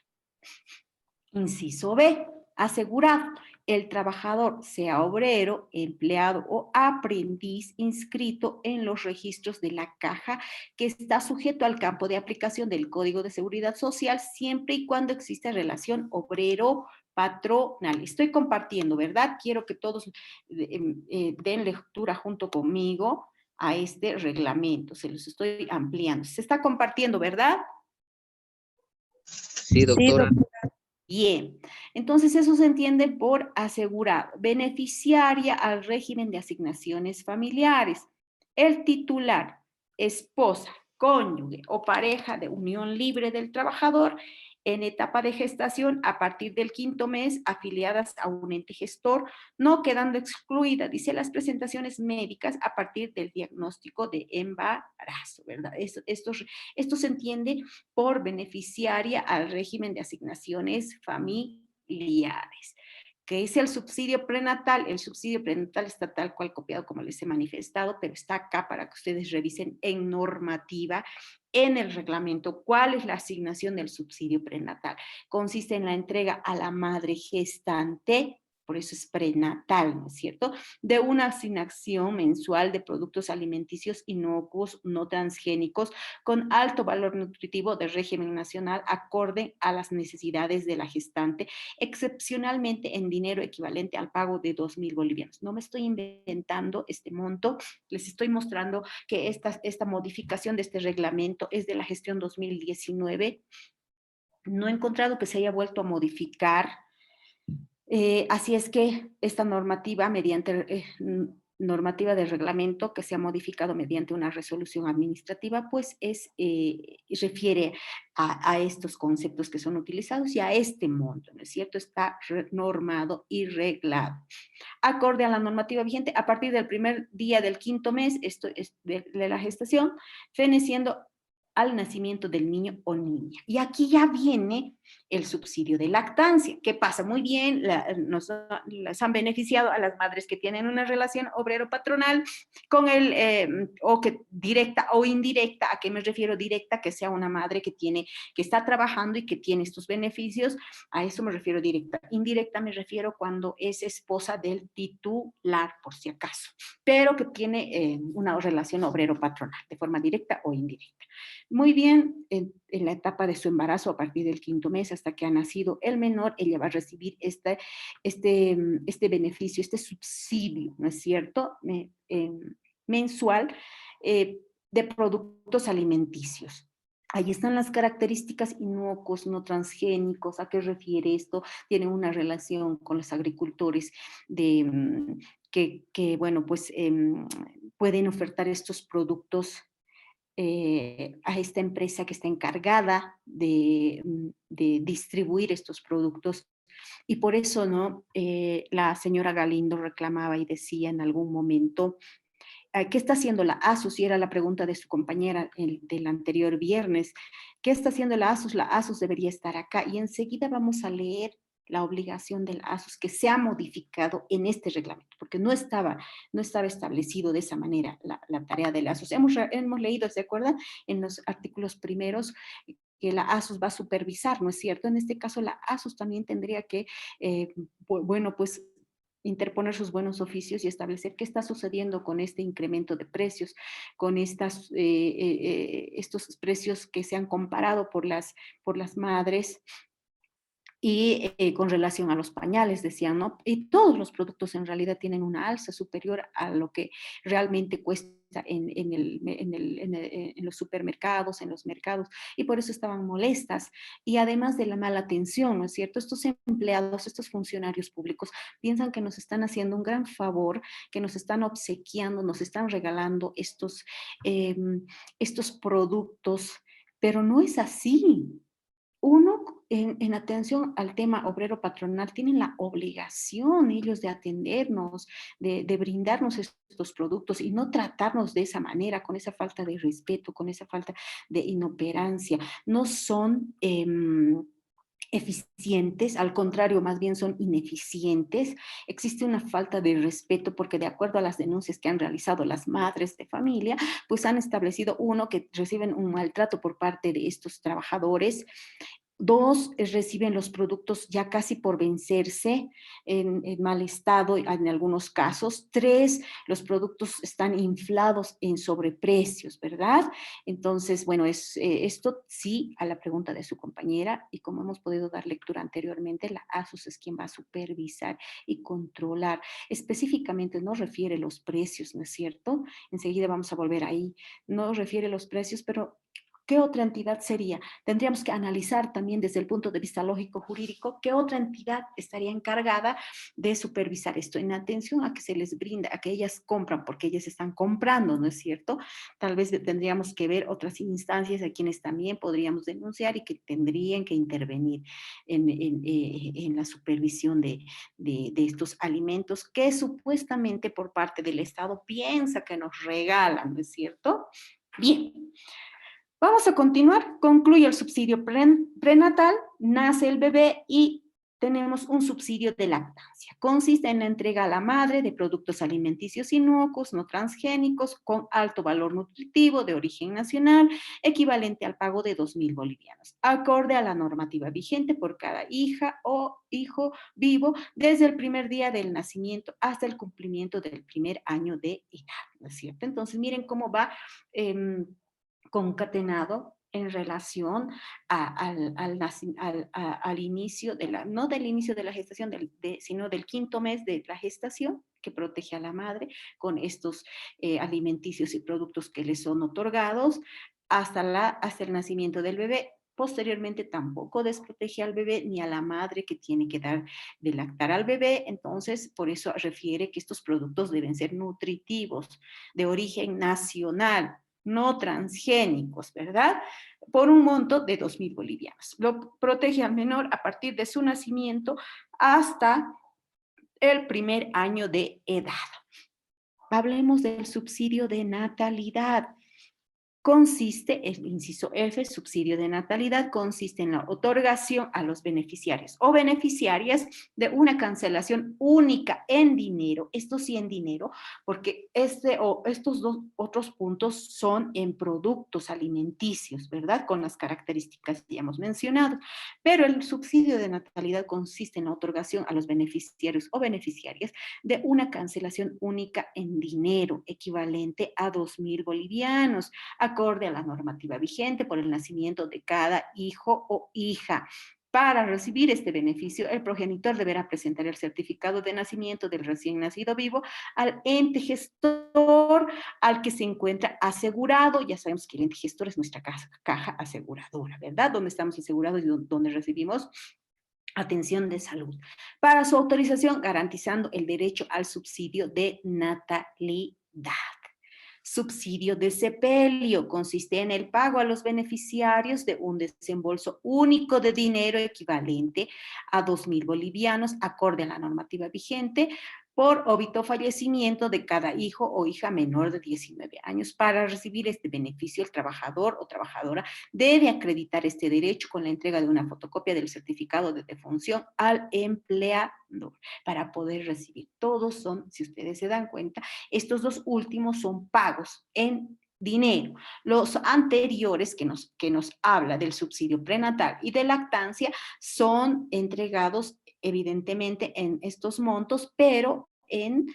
Inciso B, asegurado: el trabajador, sea obrero, empleado o aprendiz, inscrito en los registros de la caja, que está sujeto al campo de aplicación del Código de Seguridad Social, siempre y cuando exista relación obrero-patronal. Estoy compartiendo, ¿verdad? Quiero que todos den lectura junto conmigo a este reglamento. Se los estoy ampliando. Se está compartiendo, ¿verdad? Sí, doctora. Bien, entonces eso se entiende por asegurado, beneficiaria al régimen de asignaciones familiares. El titular, esposa, cónyuge o pareja de unión libre del trabajador en etapa de gestación a partir del 5º mes, afiliadas a un ente gestor, no quedando excluida, dice, las presentaciones médicas a partir del diagnóstico de embarazo, ¿verdad? Esto se entiende por beneficiaria al régimen de asignaciones familiares. ¿Qué es el subsidio prenatal? El subsidio prenatal está tal cual copiado como les he manifestado, pero está acá para que ustedes revisen en normativa, en el reglamento, cuál es la asignación del subsidio prenatal. Consiste en la entrega a la madre gestante, por eso es prenatal, ¿no es cierto?, de una asignación mensual de productos alimenticios inocuos, no transgénicos, con alto valor nutritivo de régimen nacional, acorde a las necesidades de la gestante, excepcionalmente en dinero equivalente al pago de 2.000 bolivianos. No me estoy inventando este monto, les estoy mostrando que esta modificación de este reglamento es de la gestión 2019. No he encontrado que se haya vuelto a modificar. Así es que esta normativa, mediante normativa de reglamento que se ha modificado mediante una resolución administrativa, pues refiere a estos conceptos que son utilizados y a este monto, ¿no es cierto? Está normado y reglado. Acorde a la normativa vigente, a partir del primer día del 5º mes, esto es de la gestación, feneciendo al nacimiento del niño o niña. Y aquí ya viene el subsidio de lactancia. ¿Qué pasa? Muy bien, las han beneficiado a las madres que tienen una relación obrero-patronal con o que directa o indirecta. ¿A qué me refiero directa? Que sea una madre que está trabajando y que tiene estos beneficios. A eso me refiero directa. Indirecta me refiero cuando es esposa del titular, por si acaso, pero que tiene una relación obrero-patronal, de forma directa o indirecta. Muy bien, en la etapa de su embarazo, a partir del 5º mes hasta que ha nacido el menor, ella va a recibir este beneficio, este subsidio, ¿no es cierto?, mensual de productos alimenticios. Ahí están las características: inocuos, no transgénicos. ¿A qué refiere esto? Tienen una relación con los agricultores que bueno, pues pueden ofertar estos productos a esta empresa que está encargada de distribuir estos productos. Y por eso, ¿no? La señora Galindo reclamaba y decía en algún momento ¿qué está haciendo la ASUS? Y era la pregunta de su compañera del anterior viernes. ¿Qué está haciendo la ASUS? La ASUS debería estar acá. Y enseguida vamos a leer la obligación del ASUS que se ha modificado en este reglamento, porque no estaba establecido de esa manera la tarea del ASUS. Hemos leído, ¿se acuerdan? En los artículos primeros que la ASUS va a supervisar, ¿no es cierto? En este caso, la ASUS también tendría que, pues interponer sus buenos oficios y establecer qué está sucediendo con este incremento de precios, con estos precios que se han comparado por las madres y con relación a los pañales, decían, ¿no? Y todos los productos en realidad tienen una alza superior a lo que realmente cuesta en los supermercados, en los mercados, y por eso estaban molestas. Y además de la mala atención, ¿no es cierto? Estos empleados, estos funcionarios públicos piensan que nos están haciendo un gran favor, que nos están obsequiando, nos están regalando estos productos, pero no es así. Uno, en atención al tema obrero patronal, tienen la obligación ellos de atendernos, de brindarnos estos productos y no tratarnos de esa manera, con esa falta de respeto, con esa falta de inoperancia. No son eficientes, al contrario, más bien son ineficientes. Existe una falta de respeto porque, de acuerdo a las denuncias que han realizado las madres de familia, pues han establecido, uno, que reciben un maltrato por parte de estos trabajadores. Dos, reciben los productos ya casi por vencerse, en mal estado en algunos casos. Tres, los productos están inflados en sobreprecios, ¿verdad? Entonces, bueno, esto sí a la pregunta de su compañera, y como hemos podido dar lectura anteriormente, la ASUS es quien va a supervisar y controlar. Específicamente no refiere los precios, ¿no es cierto? Enseguida vamos a volver ahí. No refiere los precios, pero ¿qué otra entidad sería? Tendríamos que analizar también desde el punto de vista lógico-jurídico qué otra entidad estaría encargada de supervisar esto, en atención a que se les brinda, a que ellas compran, porque ellas están comprando, ¿no es cierto? Tal vez tendríamos que ver otras instancias a quienes también podríamos denunciar y que tendrían que intervenir en la supervisión de estos alimentos que supuestamente por parte del Estado piensa que nos regalan, ¿no es cierto? Bien. Vamos a continuar. Concluye el subsidio prenatal, nace el bebé y tenemos un subsidio de lactancia. Consiste en la entrega a la madre de productos alimenticios inocuos, no transgénicos, con alto valor nutritivo de origen nacional, equivalente al pago de 2.000 bolivianos, acorde a la normativa vigente por cada hija o hijo vivo desde el primer día del nacimiento hasta el cumplimiento del primer año de edad, ¿no es cierto? Entonces, miren cómo va concatenado en relación al inicio no del inicio de la gestación, sino del quinto mes de la gestación, que protege a la madre con estos alimenticios y productos que le son otorgados hasta el nacimiento del bebé. Posteriormente tampoco desprotege al bebé ni a la madre que tiene que dar de lactar al bebé. Entonces, por eso refiere que estos productos deben ser nutritivos, de origen nacional, no transgénicos, ¿verdad? Por un monto de 2.000 bolivianos. Lo protege al menor a partir de su nacimiento hasta el primer año de edad. Hablemos del subsidio de natalidad. Consiste, el inciso F, subsidio de natalidad, consiste en la otorgación a los beneficiarios o beneficiarias de una cancelación única en dinero, esto sí en dinero, porque estos dos otros puntos son en productos alimenticios, ¿verdad? Con las características que ya hemos mencionado, pero el subsidio de natalidad consiste en la otorgación a los beneficiarios o beneficiarias de una cancelación única en dinero, equivalente a 2.000 bolivianos, acorde a la normativa vigente por el nacimiento de cada hijo o hija. Para recibir este beneficio, el progenitor deberá presentar el certificado de nacimiento del recién nacido vivo al ente gestor al que se encuentra asegurado. Ya sabemos que el ente gestor es nuestra caja aseguradora, ¿verdad? Donde estamos asegurados y donde recibimos atención de salud. Para su autorización, garantizando el derecho al subsidio de natalidad. Subsidio de sepelio consiste en el pago a los beneficiarios de un desembolso único de dinero equivalente a 2.000 bolivianos, acorde a la normativa vigente, por óbito o fallecimiento de cada hijo o hija menor de 19 años. Para recibir este beneficio, el trabajador o trabajadora debe acreditar este derecho con la entrega de una fotocopia del certificado de defunción al empleador para poder recibir. Todos son, si ustedes se dan cuenta, estos dos últimos son pagos en dinero. Los anteriores que nos habla del subsidio prenatal y de lactancia son entregados evidentemente en estos montos, pero en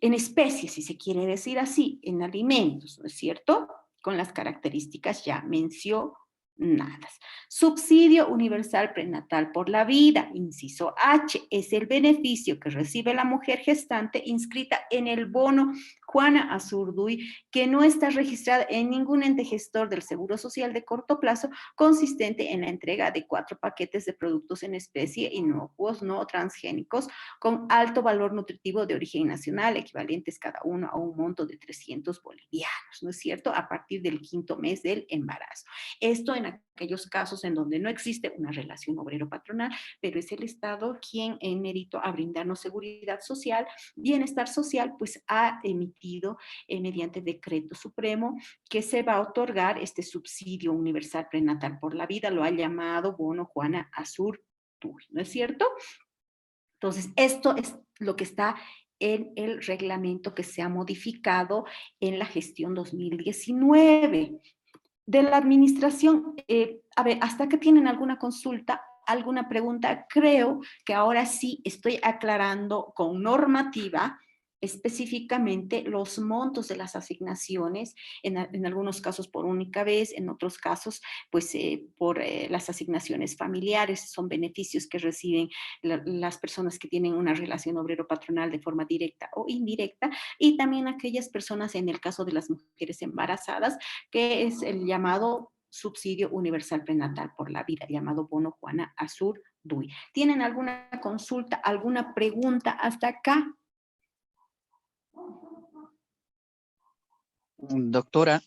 especies, si se quiere decir así, en alimentos, ¿no es cierto? Con las características ya mencionadas. Subsidio universal prenatal por la vida, inciso H, es el beneficio que recibe la mujer gestante inscrita en el bono Juana Azurduy, que no está registrada en ningún ente gestor del Seguro Social de corto plazo, consistente en la entrega de 4 paquetes de productos en especie inocuos, no transgénicos, con alto valor nutritivo de origen nacional, equivalentes cada uno a un monto de 300 bolivianos, ¿no es cierto?, a partir del 5º mes del embarazo. Esto en aquellos casos en donde no existe una relación obrero-patronal, pero es el Estado quien, en mérito a brindarnos seguridad social, bienestar social, pues ha emitido mediante decreto supremo que se va a otorgar este subsidio universal prenatal por la vida, lo ha llamado bono Juana Azurduy, ¿no es cierto? Entonces, esto es lo que está en el reglamento que se ha modificado en la gestión 2019. De la administración, a ver, hasta que tienen alguna consulta, alguna pregunta, creo que ahora sí estoy aclarando con normativa específicamente los montos de las asignaciones, en algunos casos por única vez, en otros casos pues por las asignaciones familiares, son beneficios que reciben las personas que tienen una relación obrero-patronal de forma directa o indirecta, y también aquellas personas, en el caso de las mujeres embarazadas, que es el llamado subsidio universal prenatal por la vida, llamado bono Juana Azurduy. ¿Tienen alguna consulta, alguna pregunta hasta acá? Doctora.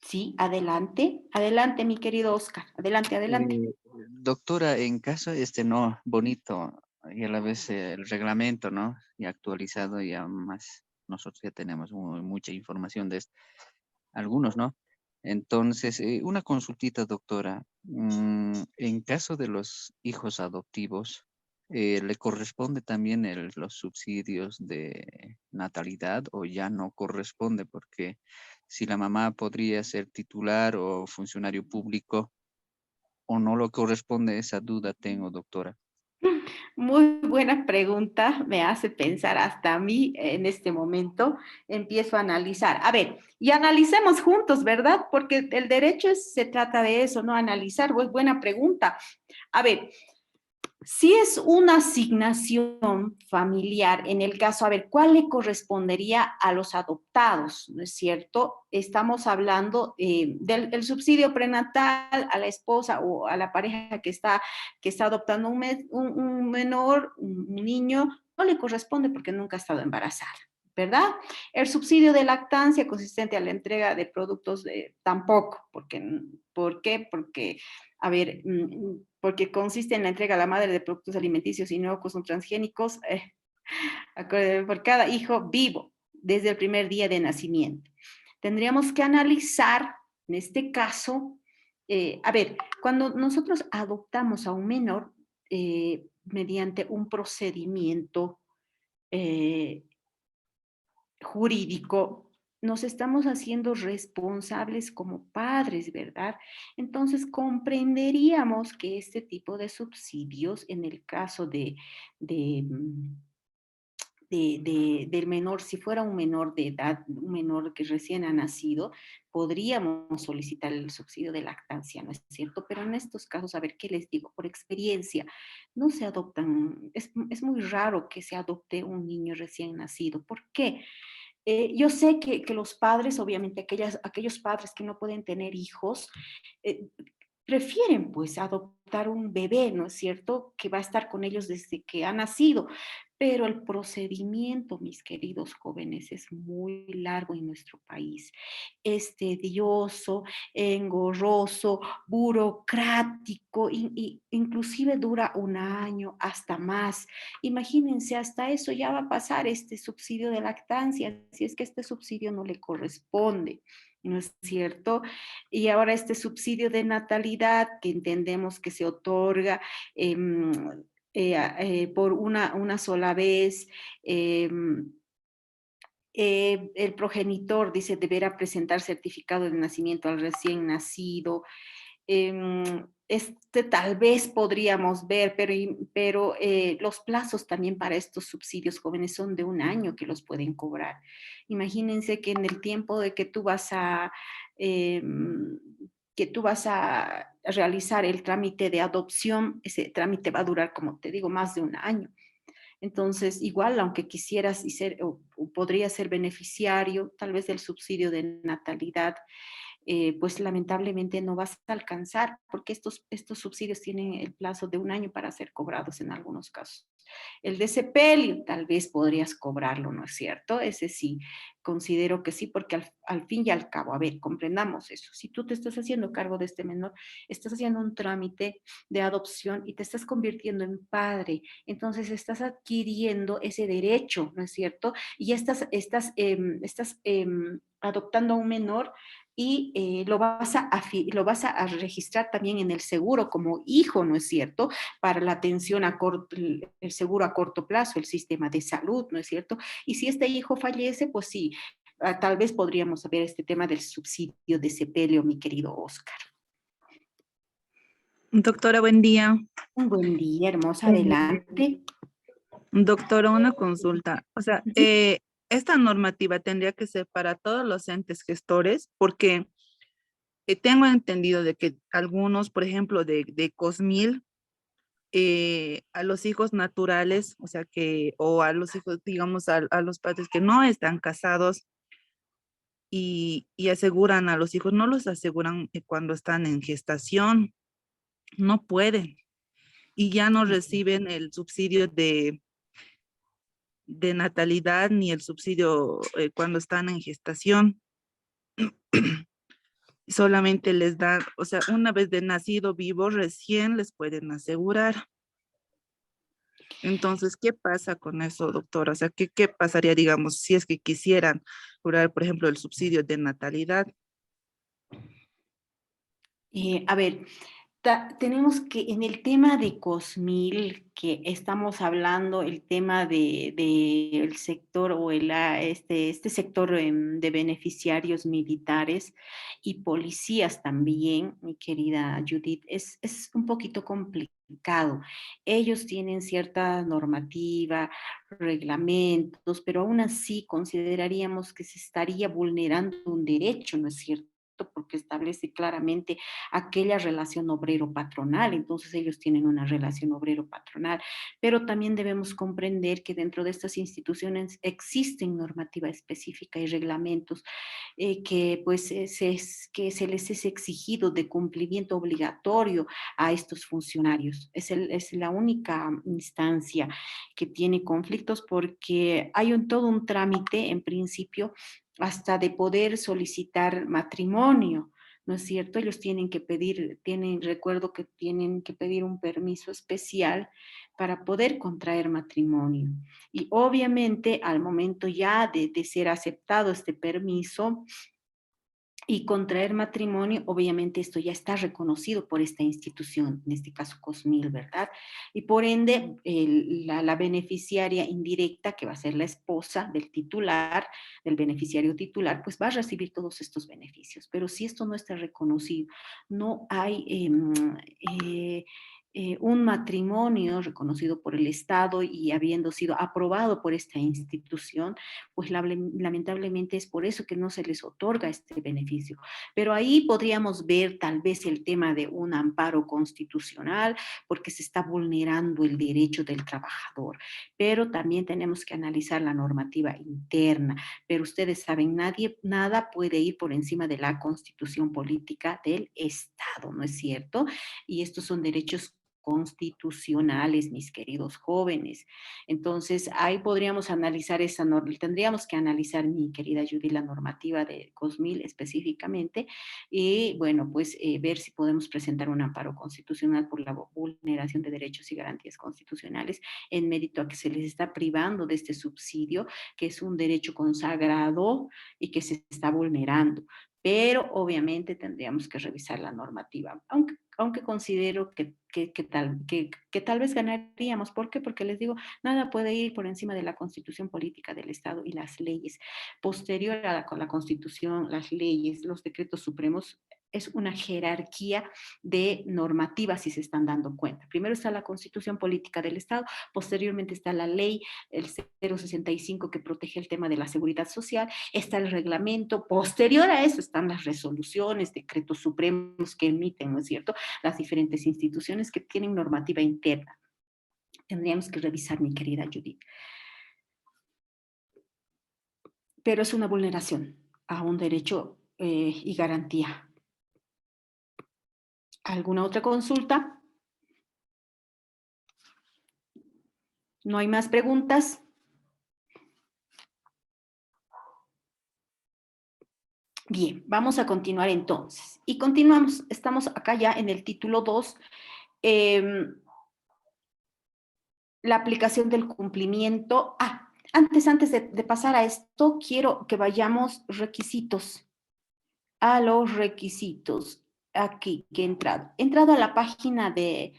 Sí, adelante, adelante, mi querido Oscar, adelante, adelante. Doctora, en caso no, bonito, y a la vez el reglamento, ¿no? Y actualizado, ya más, nosotros ya tenemos mucha información de esto, algunos, ¿no? Entonces, una consultita, doctora. En caso de los hijos adoptivos, ¿le corresponde también los subsidios de natalidad o ya no corresponde? Porque si la mamá podría ser titular o funcionario público, o no lo corresponde, esa duda tengo, doctora. Muy buena pregunta, me hace pensar hasta a mí en este momento, empiezo a analizar. A ver, y analicemos juntos, ¿verdad? Porque el derecho se trata de eso, ¿no? Analizar, pues buena pregunta. A ver, si es una asignación familiar, en el caso, a ver, ¿cuál le correspondería a los adoptados? ¿No es cierto? Estamos hablando del subsidio prenatal a la esposa o a la pareja que está adoptando un menor, un niño, no le corresponde porque nunca ha estado embarazada, ¿verdad? El subsidio de lactancia consistente a la entrega de productos tampoco, ¿por qué? Porque, a ver, porque consiste en la entrega a la madre de productos alimenticios inocuos o transgénicos por cada hijo vivo desde el primer día de nacimiento. Tendríamos que analizar, en este caso, a ver, cuando nosotros adoptamos a un menor mediante un procedimiento jurídico, nos estamos haciendo responsables como padres, ¿verdad? Entonces, comprenderíamos que este tipo de subsidios, en el caso del menor, si fuera un menor de edad, un menor que recién ha nacido, podríamos solicitar el subsidio de lactancia, ¿no es cierto? Pero en estos casos, a ver, ¿qué les digo? Por experiencia, no se adoptan, es muy raro que se adopte un niño recién nacido. ¿Por qué? Yo sé que los padres, obviamente aquellos padres que no pueden tener hijos, prefieren pues adoptar un bebé, ¿no es cierto?, que va a estar con ellos desde que ha nacido. Pero el procedimiento, mis queridos jóvenes, es muy largo en nuestro país. Es tedioso, engorroso, burocrático, inclusive dura un año, hasta más. Imagínense, hasta eso ya va a pasar este subsidio de lactancia, si es que este subsidio no le corresponde. ¿No es cierto? Y ahora este subsidio de natalidad que entendemos que se otorga por una sola vez. El progenitor, dice, deberá presentar certificado de nacimiento al recién nacido. Este tal vez podríamos ver, pero los plazos también para estos subsidios jóvenes son de un año que los pueden cobrar. Imagínense que en el tiempo de que tú vas a realizar el trámite de adopción, ese trámite va a durar, como te digo, más de un año. Entonces, igual, aunque quisieras y o podría ser beneficiario, tal vez del subsidio de natalidad, pues lamentablemente no vas a alcanzar, porque estos subsidios tienen el plazo de un año para ser cobrados en algunos casos. El de sepelio, tal vez podrías cobrarlo, ¿no es cierto? Ese sí, considero que sí, porque al fin y al cabo, a ver, comprendamos eso. Si tú te estás haciendo cargo de este menor, estás haciendo un trámite de adopción y te estás convirtiendo en padre, entonces estás adquiriendo ese derecho, ¿no es cierto? Y estás adoptando a un menor y lo vas a registrar también en el seguro como hijo, ¿no es cierto? Para la atención el seguro a corto plazo, el sistema de salud, ¿no es cierto? Y si este hijo fallece, pues sí, tal vez podríamos ver este tema del subsidio de sepelio, mi querido Oscar. Doctora, buen día. Un buen día, hermosa, adelante. Doctora, una consulta. O sea, esta normativa tendría que ser para todos los entes gestores, porque tengo entendido de que algunos, por ejemplo, de Cosmil, a los hijos naturales, o sea o a los hijos, digamos, a los padres que no están casados y aseguran a los hijos, no los aseguran cuando están en gestación, no pueden, y ya no reciben el subsidio de natalidad ni el subsidio cuando están en gestación. Solamente les dan, o sea, una vez de nacido vivo, recién les pueden asegurar. Entonces, ¿qué pasa con eso, doctora? O sea, ¿qué pasaría, digamos, si es que quisieran cobrar, por ejemplo, el subsidio de natalidad? A ver, tenemos que en el tema de Cosmil, que estamos hablando, el tema del sector o este sector de beneficiarios militares y policías también, mi querida Judith, es un poquito complicado. Ellos tienen cierta normativa, reglamentos, pero aún así consideraríamos que se estaría vulnerando un derecho, ¿no es cierto? Porque establece claramente aquella relación obrero-patronal, entonces ellos tienen una relación obrero-patronal, pero también debemos comprender que dentro de estas instituciones existen normativa específica y reglamentos que se les es exigido de cumplimiento obligatorio a estos funcionarios. Es la única instancia que tiene conflictos porque hay todo un trámite en principio hasta de poder solicitar matrimonio, ¿no es cierto? Ellos recuerdo que tienen que pedir un permiso especial para poder contraer matrimonio. Y obviamente al momento ya de ser aceptado este permiso, y contraer matrimonio, obviamente esto ya está reconocido por esta institución, en este caso Cosmil, ¿verdad? Y por ende, la beneficiaria indirecta, que va a ser la esposa del titular, del beneficiario titular, pues va a recibir todos estos beneficios. Pero si esto no está reconocido, no hay un matrimonio reconocido por el Estado y habiendo sido aprobado por esta institución, pues lamentablemente es por eso que no se les otorga este beneficio. Pero ahí podríamos ver tal vez el tema de un amparo constitucional, porque se está vulnerando el derecho del trabajador. Pero también tenemos que analizar la normativa interna. Pero ustedes saben, nada puede ir por encima de la constitución política del Estado, ¿no es cierto? Y estos son derechos constitucionales, mis queridos jóvenes. Entonces, ahí podríamos analizar esa norma, tendríamos que analizar, mi querida Judy, la normativa de COSMIL específicamente, y bueno, pues ver si podemos presentar un amparo constitucional por la vulneración de derechos y garantías constitucionales en mérito a que se les está privando de este subsidio, que es un derecho consagrado y que se está vulnerando. Pero obviamente tendríamos que revisar la normativa, aunque considero que tal vez ganaríamos. ¿Por qué? Porque les digo, nada puede ir por encima de la constitución política del Estado y las leyes. Posterior a la constitución, las leyes, los decretos supremos, es una jerarquía de normativas, si se están dando cuenta. Primero está la constitución política del Estado, posteriormente está la ley, el 065, que protege el tema de la seguridad social, está el reglamento, posterior a eso están las resoluciones, decretos supremos que emiten, ¿no es cierto?, las diferentes instituciones que tienen normativa interna. Tendríamos que revisar, mi querida Judith. Pero es una vulneración a un derecho y garantía. ¿Alguna otra consulta? ¿No hay más preguntas? Bien, vamos a continuar entonces. Y continuamos, estamos acá ya en el título 2. La aplicación del cumplimiento. Antes de pasar a esto, quiero que vayamos a los requisitos. Aquí, que he entrado a la página de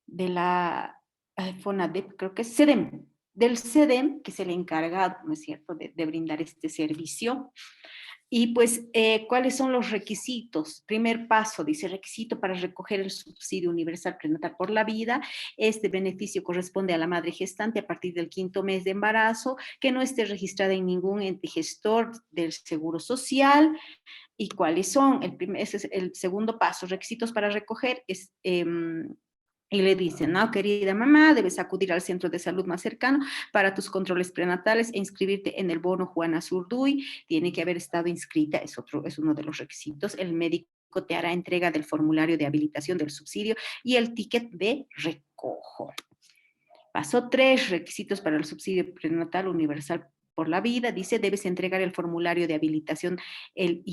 la FONADEP, creo que es CEDEM, del CEDEM, que es el encargado, ¿no es cierto?, de brindar este servicio. Y pues, ¿cuáles son los requisitos? Primer paso, dice, requisito para recoger el subsidio universal prenatal por la vida. Este beneficio corresponde a la madre gestante a partir del 5º mes de embarazo, que no esté registrada en ningún ente gestor del Seguro Social. ¿Y cuáles son? Ese es el segundo paso. Requisitos para recoger es... y le dicen, no, querida mamá, debes acudir al centro de salud más cercano para tus controles prenatales e inscribirte en el bono Juana Zurduy. Tiene que haber estado inscrita, es uno de los requisitos. El médico te hará entrega del formulario de habilitación del subsidio y el ticket de recojo. Paso 3, requisitos para el subsidio prenatal universal por la vida. Dice, debes entregar el formulario de habilitación, el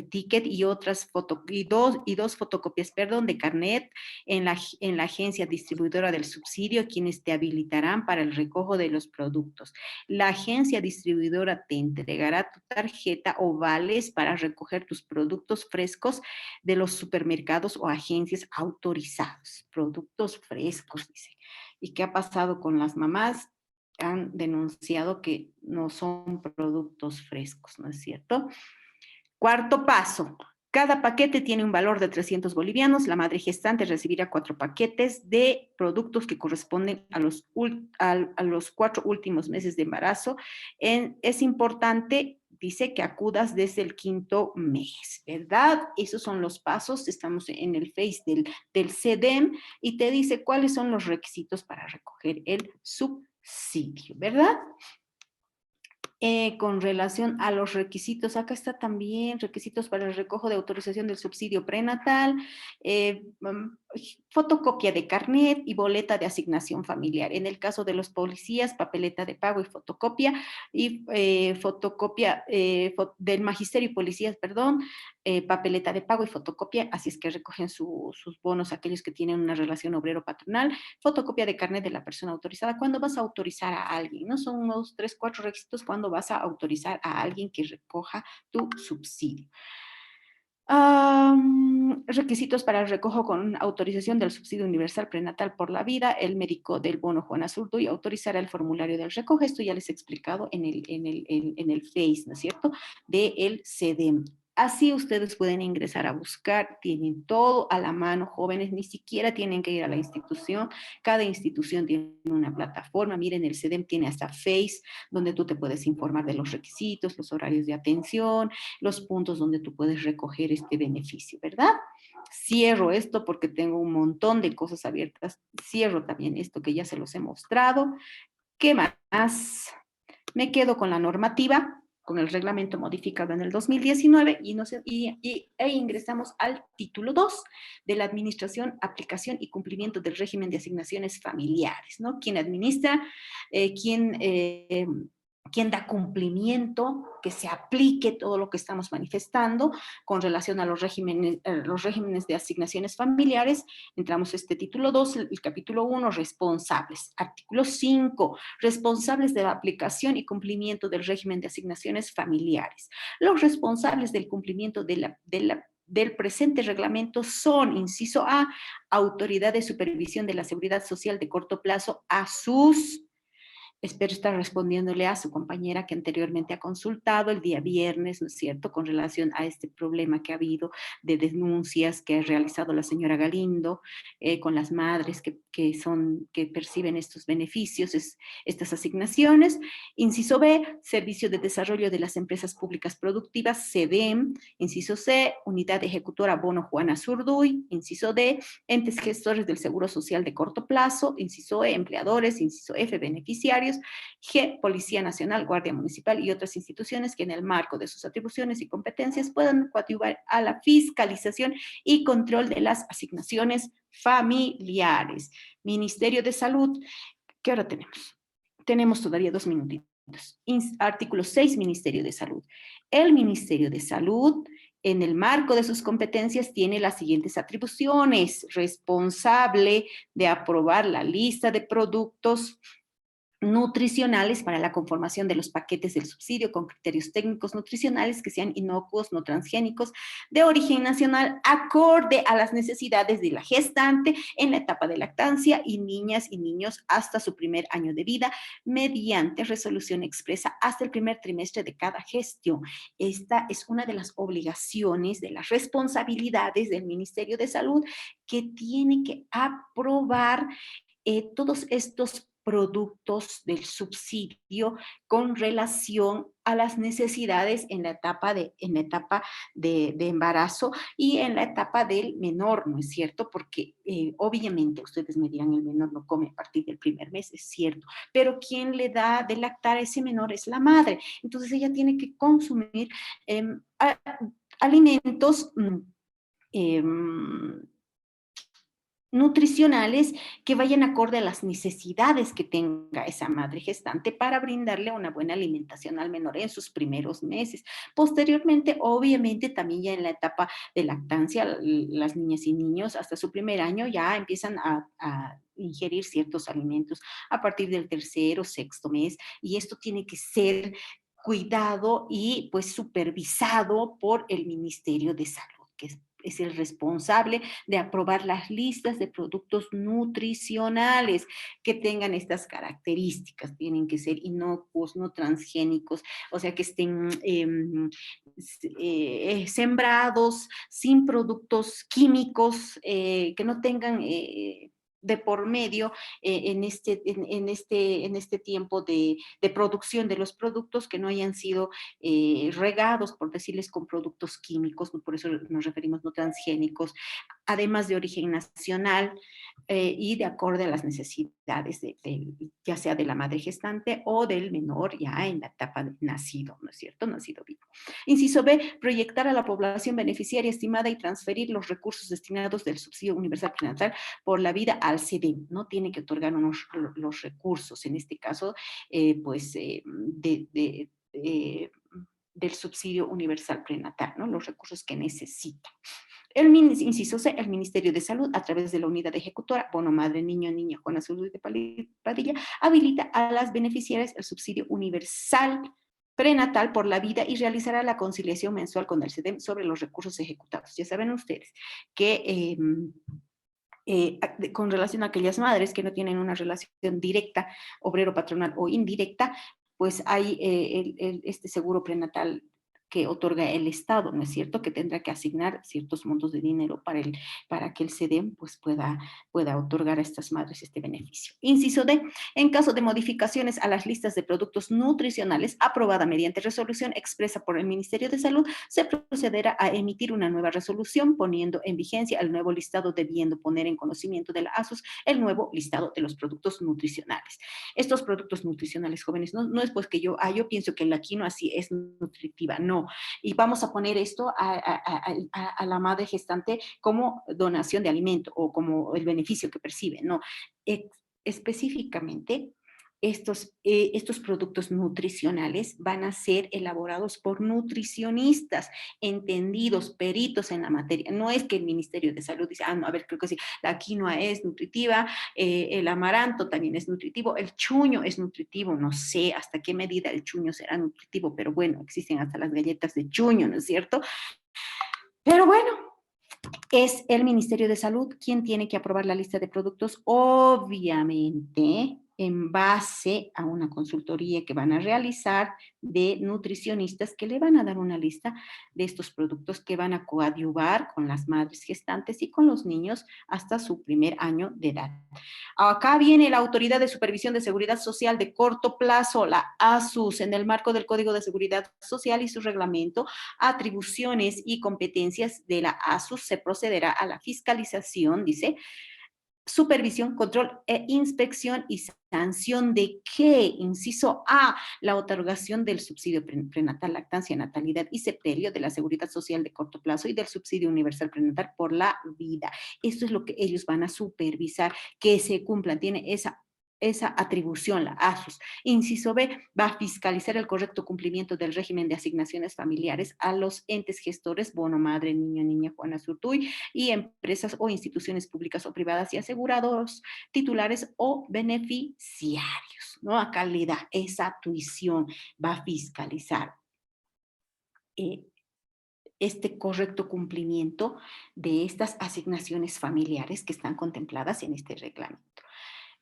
ticket y dos fotocopias, de carnet en la agencia distribuidora del subsidio, quienes te habilitarán para el recojo de los productos. La agencia distribuidora te entregará tu tarjeta o vales para recoger tus productos frescos de los supermercados o agencias autorizados. Productos frescos, dice. ¿Y qué ha pasado con las mamás? Han denunciado que no son productos frescos, ¿no es cierto? Cuarto paso. Cada paquete tiene un valor de 300 bolivianos. La madre gestante recibirá 4 paquetes de productos que corresponden a los 4 últimos meses de embarazo. Es importante, dice, que acudas desde el 5º mes, ¿verdad? Esos son los pasos. Estamos en el Face del CEDEM y te dice cuáles son los requisitos para recoger el subsidio, ¿verdad? Con relación a los requisitos, acá está también requisitos para el recojo de autorización del subsidio prenatal, fotocopia de carnet y boleta de asignación familiar. En el caso de los policías, papeleta de pago y fotocopia, y fotocopia del magisterio y policías, perdón, papeleta de pago y fotocopia, así es que recogen sus bonos aquellos que tienen una relación obrero-patronal, fotocopia de carnet de la persona autorizada. ¿Cuándo vas a autorizar a alguien? ¿No? Son unos 3, 4 requisitos cuando vas a autorizar a alguien que recoja tu subsidio. Requisitos para el recojo con autorización del subsidio universal prenatal por la vida. El médico del bono Juana Zurduy autorizará el formulario del recojo. Esto ya les he explicado en el Face, ¿no es cierto?, del CEDEM. Así ustedes pueden ingresar a buscar, tienen todo a la mano, jóvenes, ni siquiera tienen que ir a la institución. Cada institución tiene una plataforma. Miren, el CEDEM tiene hasta Face, donde tú te puedes informar de los requisitos, los horarios de atención, los puntos donde tú puedes recoger este beneficio, ¿verdad? Cierro esto porque tengo un montón de cosas abiertas. Cierro también esto que ya se los he mostrado. ¿Qué más? Me quedo con la normativa, con el reglamento modificado en el 2019 e ingresamos al título 2 de la administración, aplicación y cumplimiento del régimen de asignaciones familiares, ¿no? ¿Quién administra? ¿Quién da cumplimiento? Que se aplique todo lo que estamos manifestando con relación a los regímenes de asignaciones familiares. Entramos a este título 2, el capítulo 1, responsables. Artículo 5, responsables de la aplicación y cumplimiento del régimen de asignaciones familiares. Los responsables del cumplimiento del presente reglamento son, inciso A, autoridad de supervisión de la seguridad social de corto plazo a sus... Espero estar respondiéndole a su compañera que anteriormente ha consultado el día viernes, ¿no es cierto?, con relación a este problema que ha habido de denuncias que ha realizado la señora Galindo con las madres que perciben estos beneficios, estas asignaciones. Inciso B, Servicio de Desarrollo de las Empresas Públicas Productivas, SEDEM. Inciso C, Unidad Ejecutora Bono Juana Zurduy. Inciso D, entes gestores del Seguro Social de corto plazo. Inciso E, empleadores. Inciso F, beneficiarios. G, Policía Nacional, Guardia Municipal y otras instituciones que en el marco de sus atribuciones y competencias puedan coadyuvar a la fiscalización y control de las asignaciones familiares. Ministerio de Salud, ¿qué hora tenemos? Tenemos todavía 2 minutitos. Artículo 6, Ministerio de Salud. El Ministerio de Salud, en el marco de sus competencias, tiene las siguientes atribuciones: responsable de aprobar la lista de productos nutricionales para la conformación de los paquetes del subsidio con criterios técnicos nutricionales que sean inocuos, no transgénicos, de origen nacional, acorde a las necesidades de la gestante en la etapa de lactancia y niñas y niños hasta su primer año de vida, mediante resolución expresa hasta el primer trimestre de cada gestión. Esta es una de las obligaciones, de las responsabilidades del Ministerio de Salud, que tiene que aprobar todos estos productos del subsidio con relación a las necesidades en la etapa de embarazo y en la etapa del menor, ¿no es cierto? Porque obviamente ustedes me dirán, el menor no come a partir del primer mes, es cierto, pero quien le da de lactar a ese menor es la madre. Entonces ella tiene que consumir alimentos nutricionales que vayan acorde a las necesidades que tenga esa madre gestante para brindarle una buena alimentación al menor en sus primeros meses. Posteriormente, obviamente, también ya en la etapa de lactancia, las niñas y niños hasta su primer año ya empiezan a ingerir ciertos alimentos a partir del tercer o sexto mes, y esto tiene que ser cuidado y pues supervisado por el Ministerio de Salud, que es el responsable de aprobar las listas de productos nutricionales que tengan estas características. Tienen que ser inocuos, no transgénicos, o sea, que estén sembrados sin productos químicos, que no tengan de por medio en este tiempo de producción de los productos, que no hayan sido regados, por decirles, con productos químicos, por eso nos referimos no transgénicos, además de origen nacional y de acorde a las necesidades ya sea de la madre gestante o del menor ya en la etapa de nacido, ¿no es cierto? Nacido vivo. Inciso B, proyectar a la población beneficiaria estimada y transferir los recursos destinados del subsidio universal prenatal por la vida al CEDEM, ¿no? Tiene que otorgar los recursos, en este caso, del subsidio universal prenatal, ¿no? Los recursos que necesita. Inciso C, el Ministerio de Salud, a través de la unidad ejecutora, Bono Madre, Niño, Niña, Juana Zurduy de Padilla, habilita a las beneficiarias el subsidio universal prenatal por la vida y realizará la conciliación mensual con el CEDEM sobre los recursos ejecutados. Ya saben ustedes que con relación a aquellas madres que no tienen una relación directa, obrero-patronal o indirecta, pues hay este seguro prenatal que otorga el Estado, ¿no es cierto? Que tendrá que asignar ciertos montos de dinero para que el SEDEM pues, pueda otorgar a estas madres este beneficio. Inciso D, en caso de modificaciones a las listas de productos nutricionales aprobada mediante resolución expresa por el Ministerio de Salud, se procederá a emitir una nueva resolución poniendo en vigencia el nuevo listado, debiendo poner en conocimiento de la ASUS el nuevo listado de los productos nutricionales. Estos productos nutricionales, jóvenes, no es pues que yo pienso que la quinoa sí es nutritiva, no. Y vamos a poner esto a la madre gestante como donación de alimento o como el beneficio que percibe, no. Específicamente, estos productos nutricionales van a ser elaborados por nutricionistas, entendidos, peritos en la materia. No es que el Ministerio de Salud dice, no, a ver, creo que sí, la quinoa es nutritiva, el amaranto también es nutritivo, el chuño es nutritivo, no sé hasta qué medida el chuño será nutritivo, pero bueno, existen hasta las galletas de chuño, ¿no es cierto? Pero bueno, es el Ministerio de Salud quien tiene que aprobar la lista de productos, obviamente en base a una consultoría que van a realizar de nutricionistas que le van a dar una lista de estos productos que van a coadyuvar con las madres gestantes y con los niños hasta su primer año de edad. Acá viene la Autoridad de Supervisión de Seguridad Social de corto plazo, la ASUS, en el marco del Código de Seguridad Social y su reglamento, atribuciones y competencias de la ASUS, se procederá a la fiscalización, dice, supervisión, control e inspección y sanción de qué, inciso A, la otorgación del subsidio prenatal, lactancia, natalidad y sepelio, de la seguridad social de corto plazo y del subsidio universal prenatal por la vida. Esto es lo que ellos van a supervisar, que se cumplan, tiene esa atribución, la ASUS. Inciso B, va a fiscalizar el correcto cumplimiento del régimen de asignaciones familiares a los entes gestores, bono madre, niño, niña, Juana Surtuy, y empresas o instituciones públicas o privadas y asegurados, titulares o beneficiarios, ¿no? Acá le da esa tuición, va a fiscalizar este correcto cumplimiento de estas asignaciones familiares que están contempladas en este reglamento.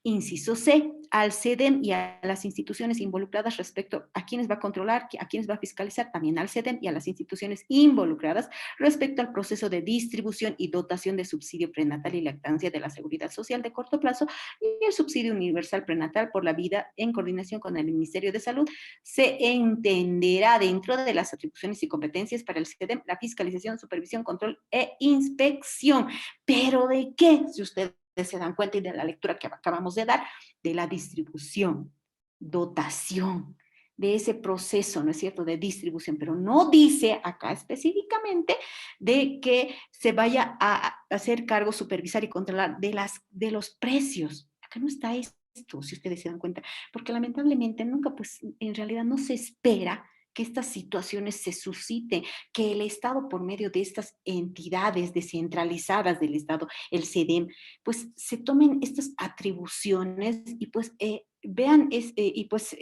Inciso C, al SEDEM y a las instituciones involucradas respecto a quiénes va a controlar, a quiénes va a fiscalizar, también al SEDEM y a las instituciones involucradas respecto al proceso de distribución y dotación de subsidio prenatal y lactancia de la seguridad social de corto plazo y el subsidio universal prenatal por la vida en coordinación con el Ministerio de Salud. Se entenderá dentro de las atribuciones y competencias para el SEDEM la fiscalización, supervisión, control e inspección. ¿Pero de qué? Si ustedes se dan cuenta y de la lectura que acabamos de dar, de la distribución, dotación, de ese proceso, ¿no es cierto?, de distribución, pero no dice acá específicamente de que se vaya a hacer cargo, supervisar y controlar de los precios. Acá no está esto, si ustedes se dan cuenta, porque lamentablemente nunca, pues, en realidad no se espera que estas situaciones se susciten, que el Estado, por medio de estas entidades descentralizadas del Estado, el SEDEM, pues se tomen estas atribuciones y pues vean, y pues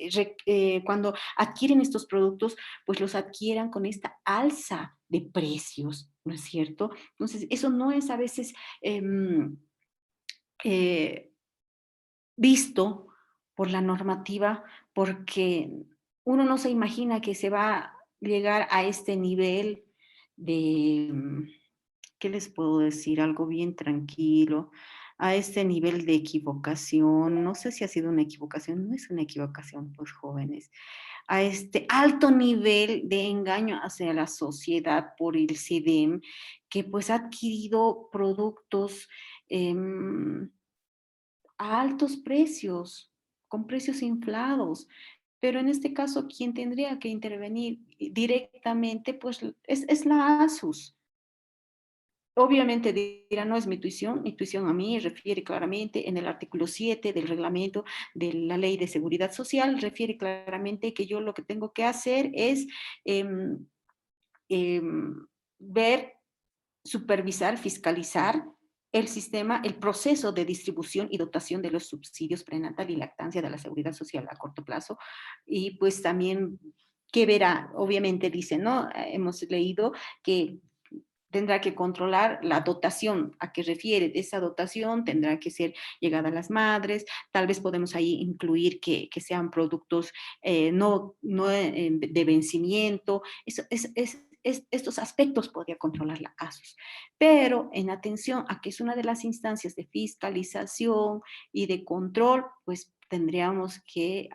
cuando adquieren estos productos, pues los adquieran con esta alza de precios, ¿no es cierto? Entonces, eso no es a veces visto por la normativa, porque uno no se imagina que se va a llegar a este nivel de, ¿qué les puedo decir? Algo bien tranquilo, a este nivel de equivocación. No sé si ha sido una equivocación, no es una equivocación, pues, jóvenes, a este alto nivel de engaño hacia la sociedad por el SEDEM, que pues ha adquirido productos a altos precios, con precios inflados. Pero en este caso, quien tendría que intervenir directamente, pues es la ASUS. Obviamente dirán, no es mi tuición a mí refiere claramente en el artículo 7 del reglamento de la Ley de Seguridad Social, refiere claramente que yo lo que tengo que hacer es ver, supervisar, fiscalizar el sistema, el proceso de distribución y dotación de los subsidios prenatal y lactancia de la seguridad social a corto plazo. Y pues también, ¿qué verá? Obviamente dice, ¿no? Hemos leído que tendrá que controlar la dotación, a qué refiere. De esa dotación tendrá que ser llegada a las madres, tal vez podemos ahí incluir que sean productos no de vencimiento, estos aspectos podría controlar la ASUS. Pero en atención a que es una de las instancias de fiscalización y de control, pues tendríamos que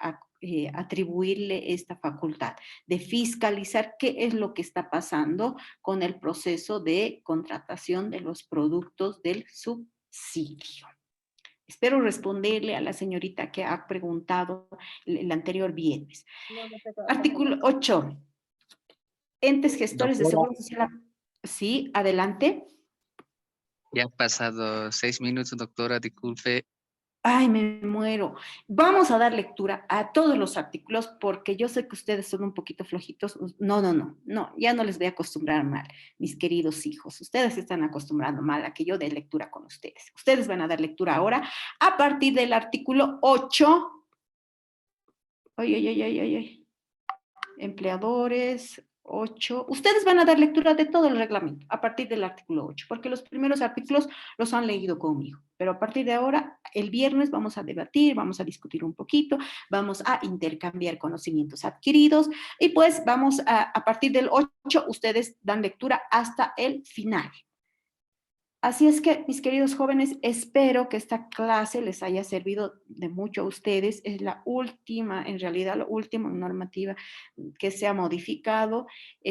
atribuirle esta facultad de fiscalizar qué es lo que está pasando con el proceso de contratación de los productos del subsidio. Espero responderle a la señorita que ha preguntado el anterior viernes. Artículo 8. Entes gestores de Doctora. seguro social. Sí, adelante. Ya han pasado 6 minutos, doctora, disculpe. Ay, me muero. Vamos a dar lectura a todos los artículos porque yo sé que ustedes son un poquito flojitos. No, ya no les voy a acostumbrar mal, mis queridos hijos. Ustedes se están acostumbrando mal a que yo dé lectura con ustedes. Ustedes van a dar lectura ahora a partir del artículo 8. Empleadores, 8. Ustedes van a dar lectura de todo el reglamento a partir del artículo 8, porque los primeros artículos los han leído conmigo. Pero a partir de ahora, el viernes vamos a debatir, vamos a discutir un poquito, vamos a intercambiar conocimientos adquiridos y pues vamos a partir del 8, ustedes dan lectura hasta el final. Así es que, mis queridos jóvenes, espero que esta clase les haya servido de mucho a ustedes. Es la última, en realidad, la última normativa que se ha modificado.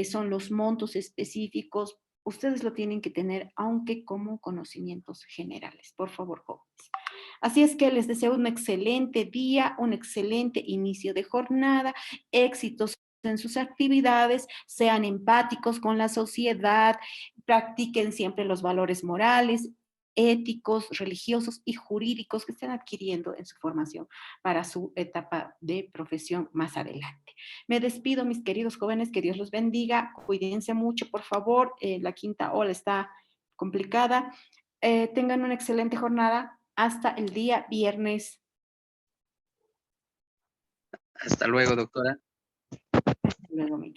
Son los montos específicos. Ustedes lo tienen que tener, aunque como conocimientos generales. Por favor, jóvenes. Así es que les deseo un excelente día, un excelente inicio de jornada, éxitos en sus actividades, sean empáticos con la sociedad, practiquen siempre los valores morales, éticos, religiosos y jurídicos que estén adquiriendo en su formación para su etapa de profesión más adelante. Me despido, mis queridos jóvenes, que Dios los bendiga, cuídense mucho, por favor, la quinta ola está complicada, tengan una excelente jornada hasta el día viernes. Hasta luego, doctora. Hasta luego, mi querido.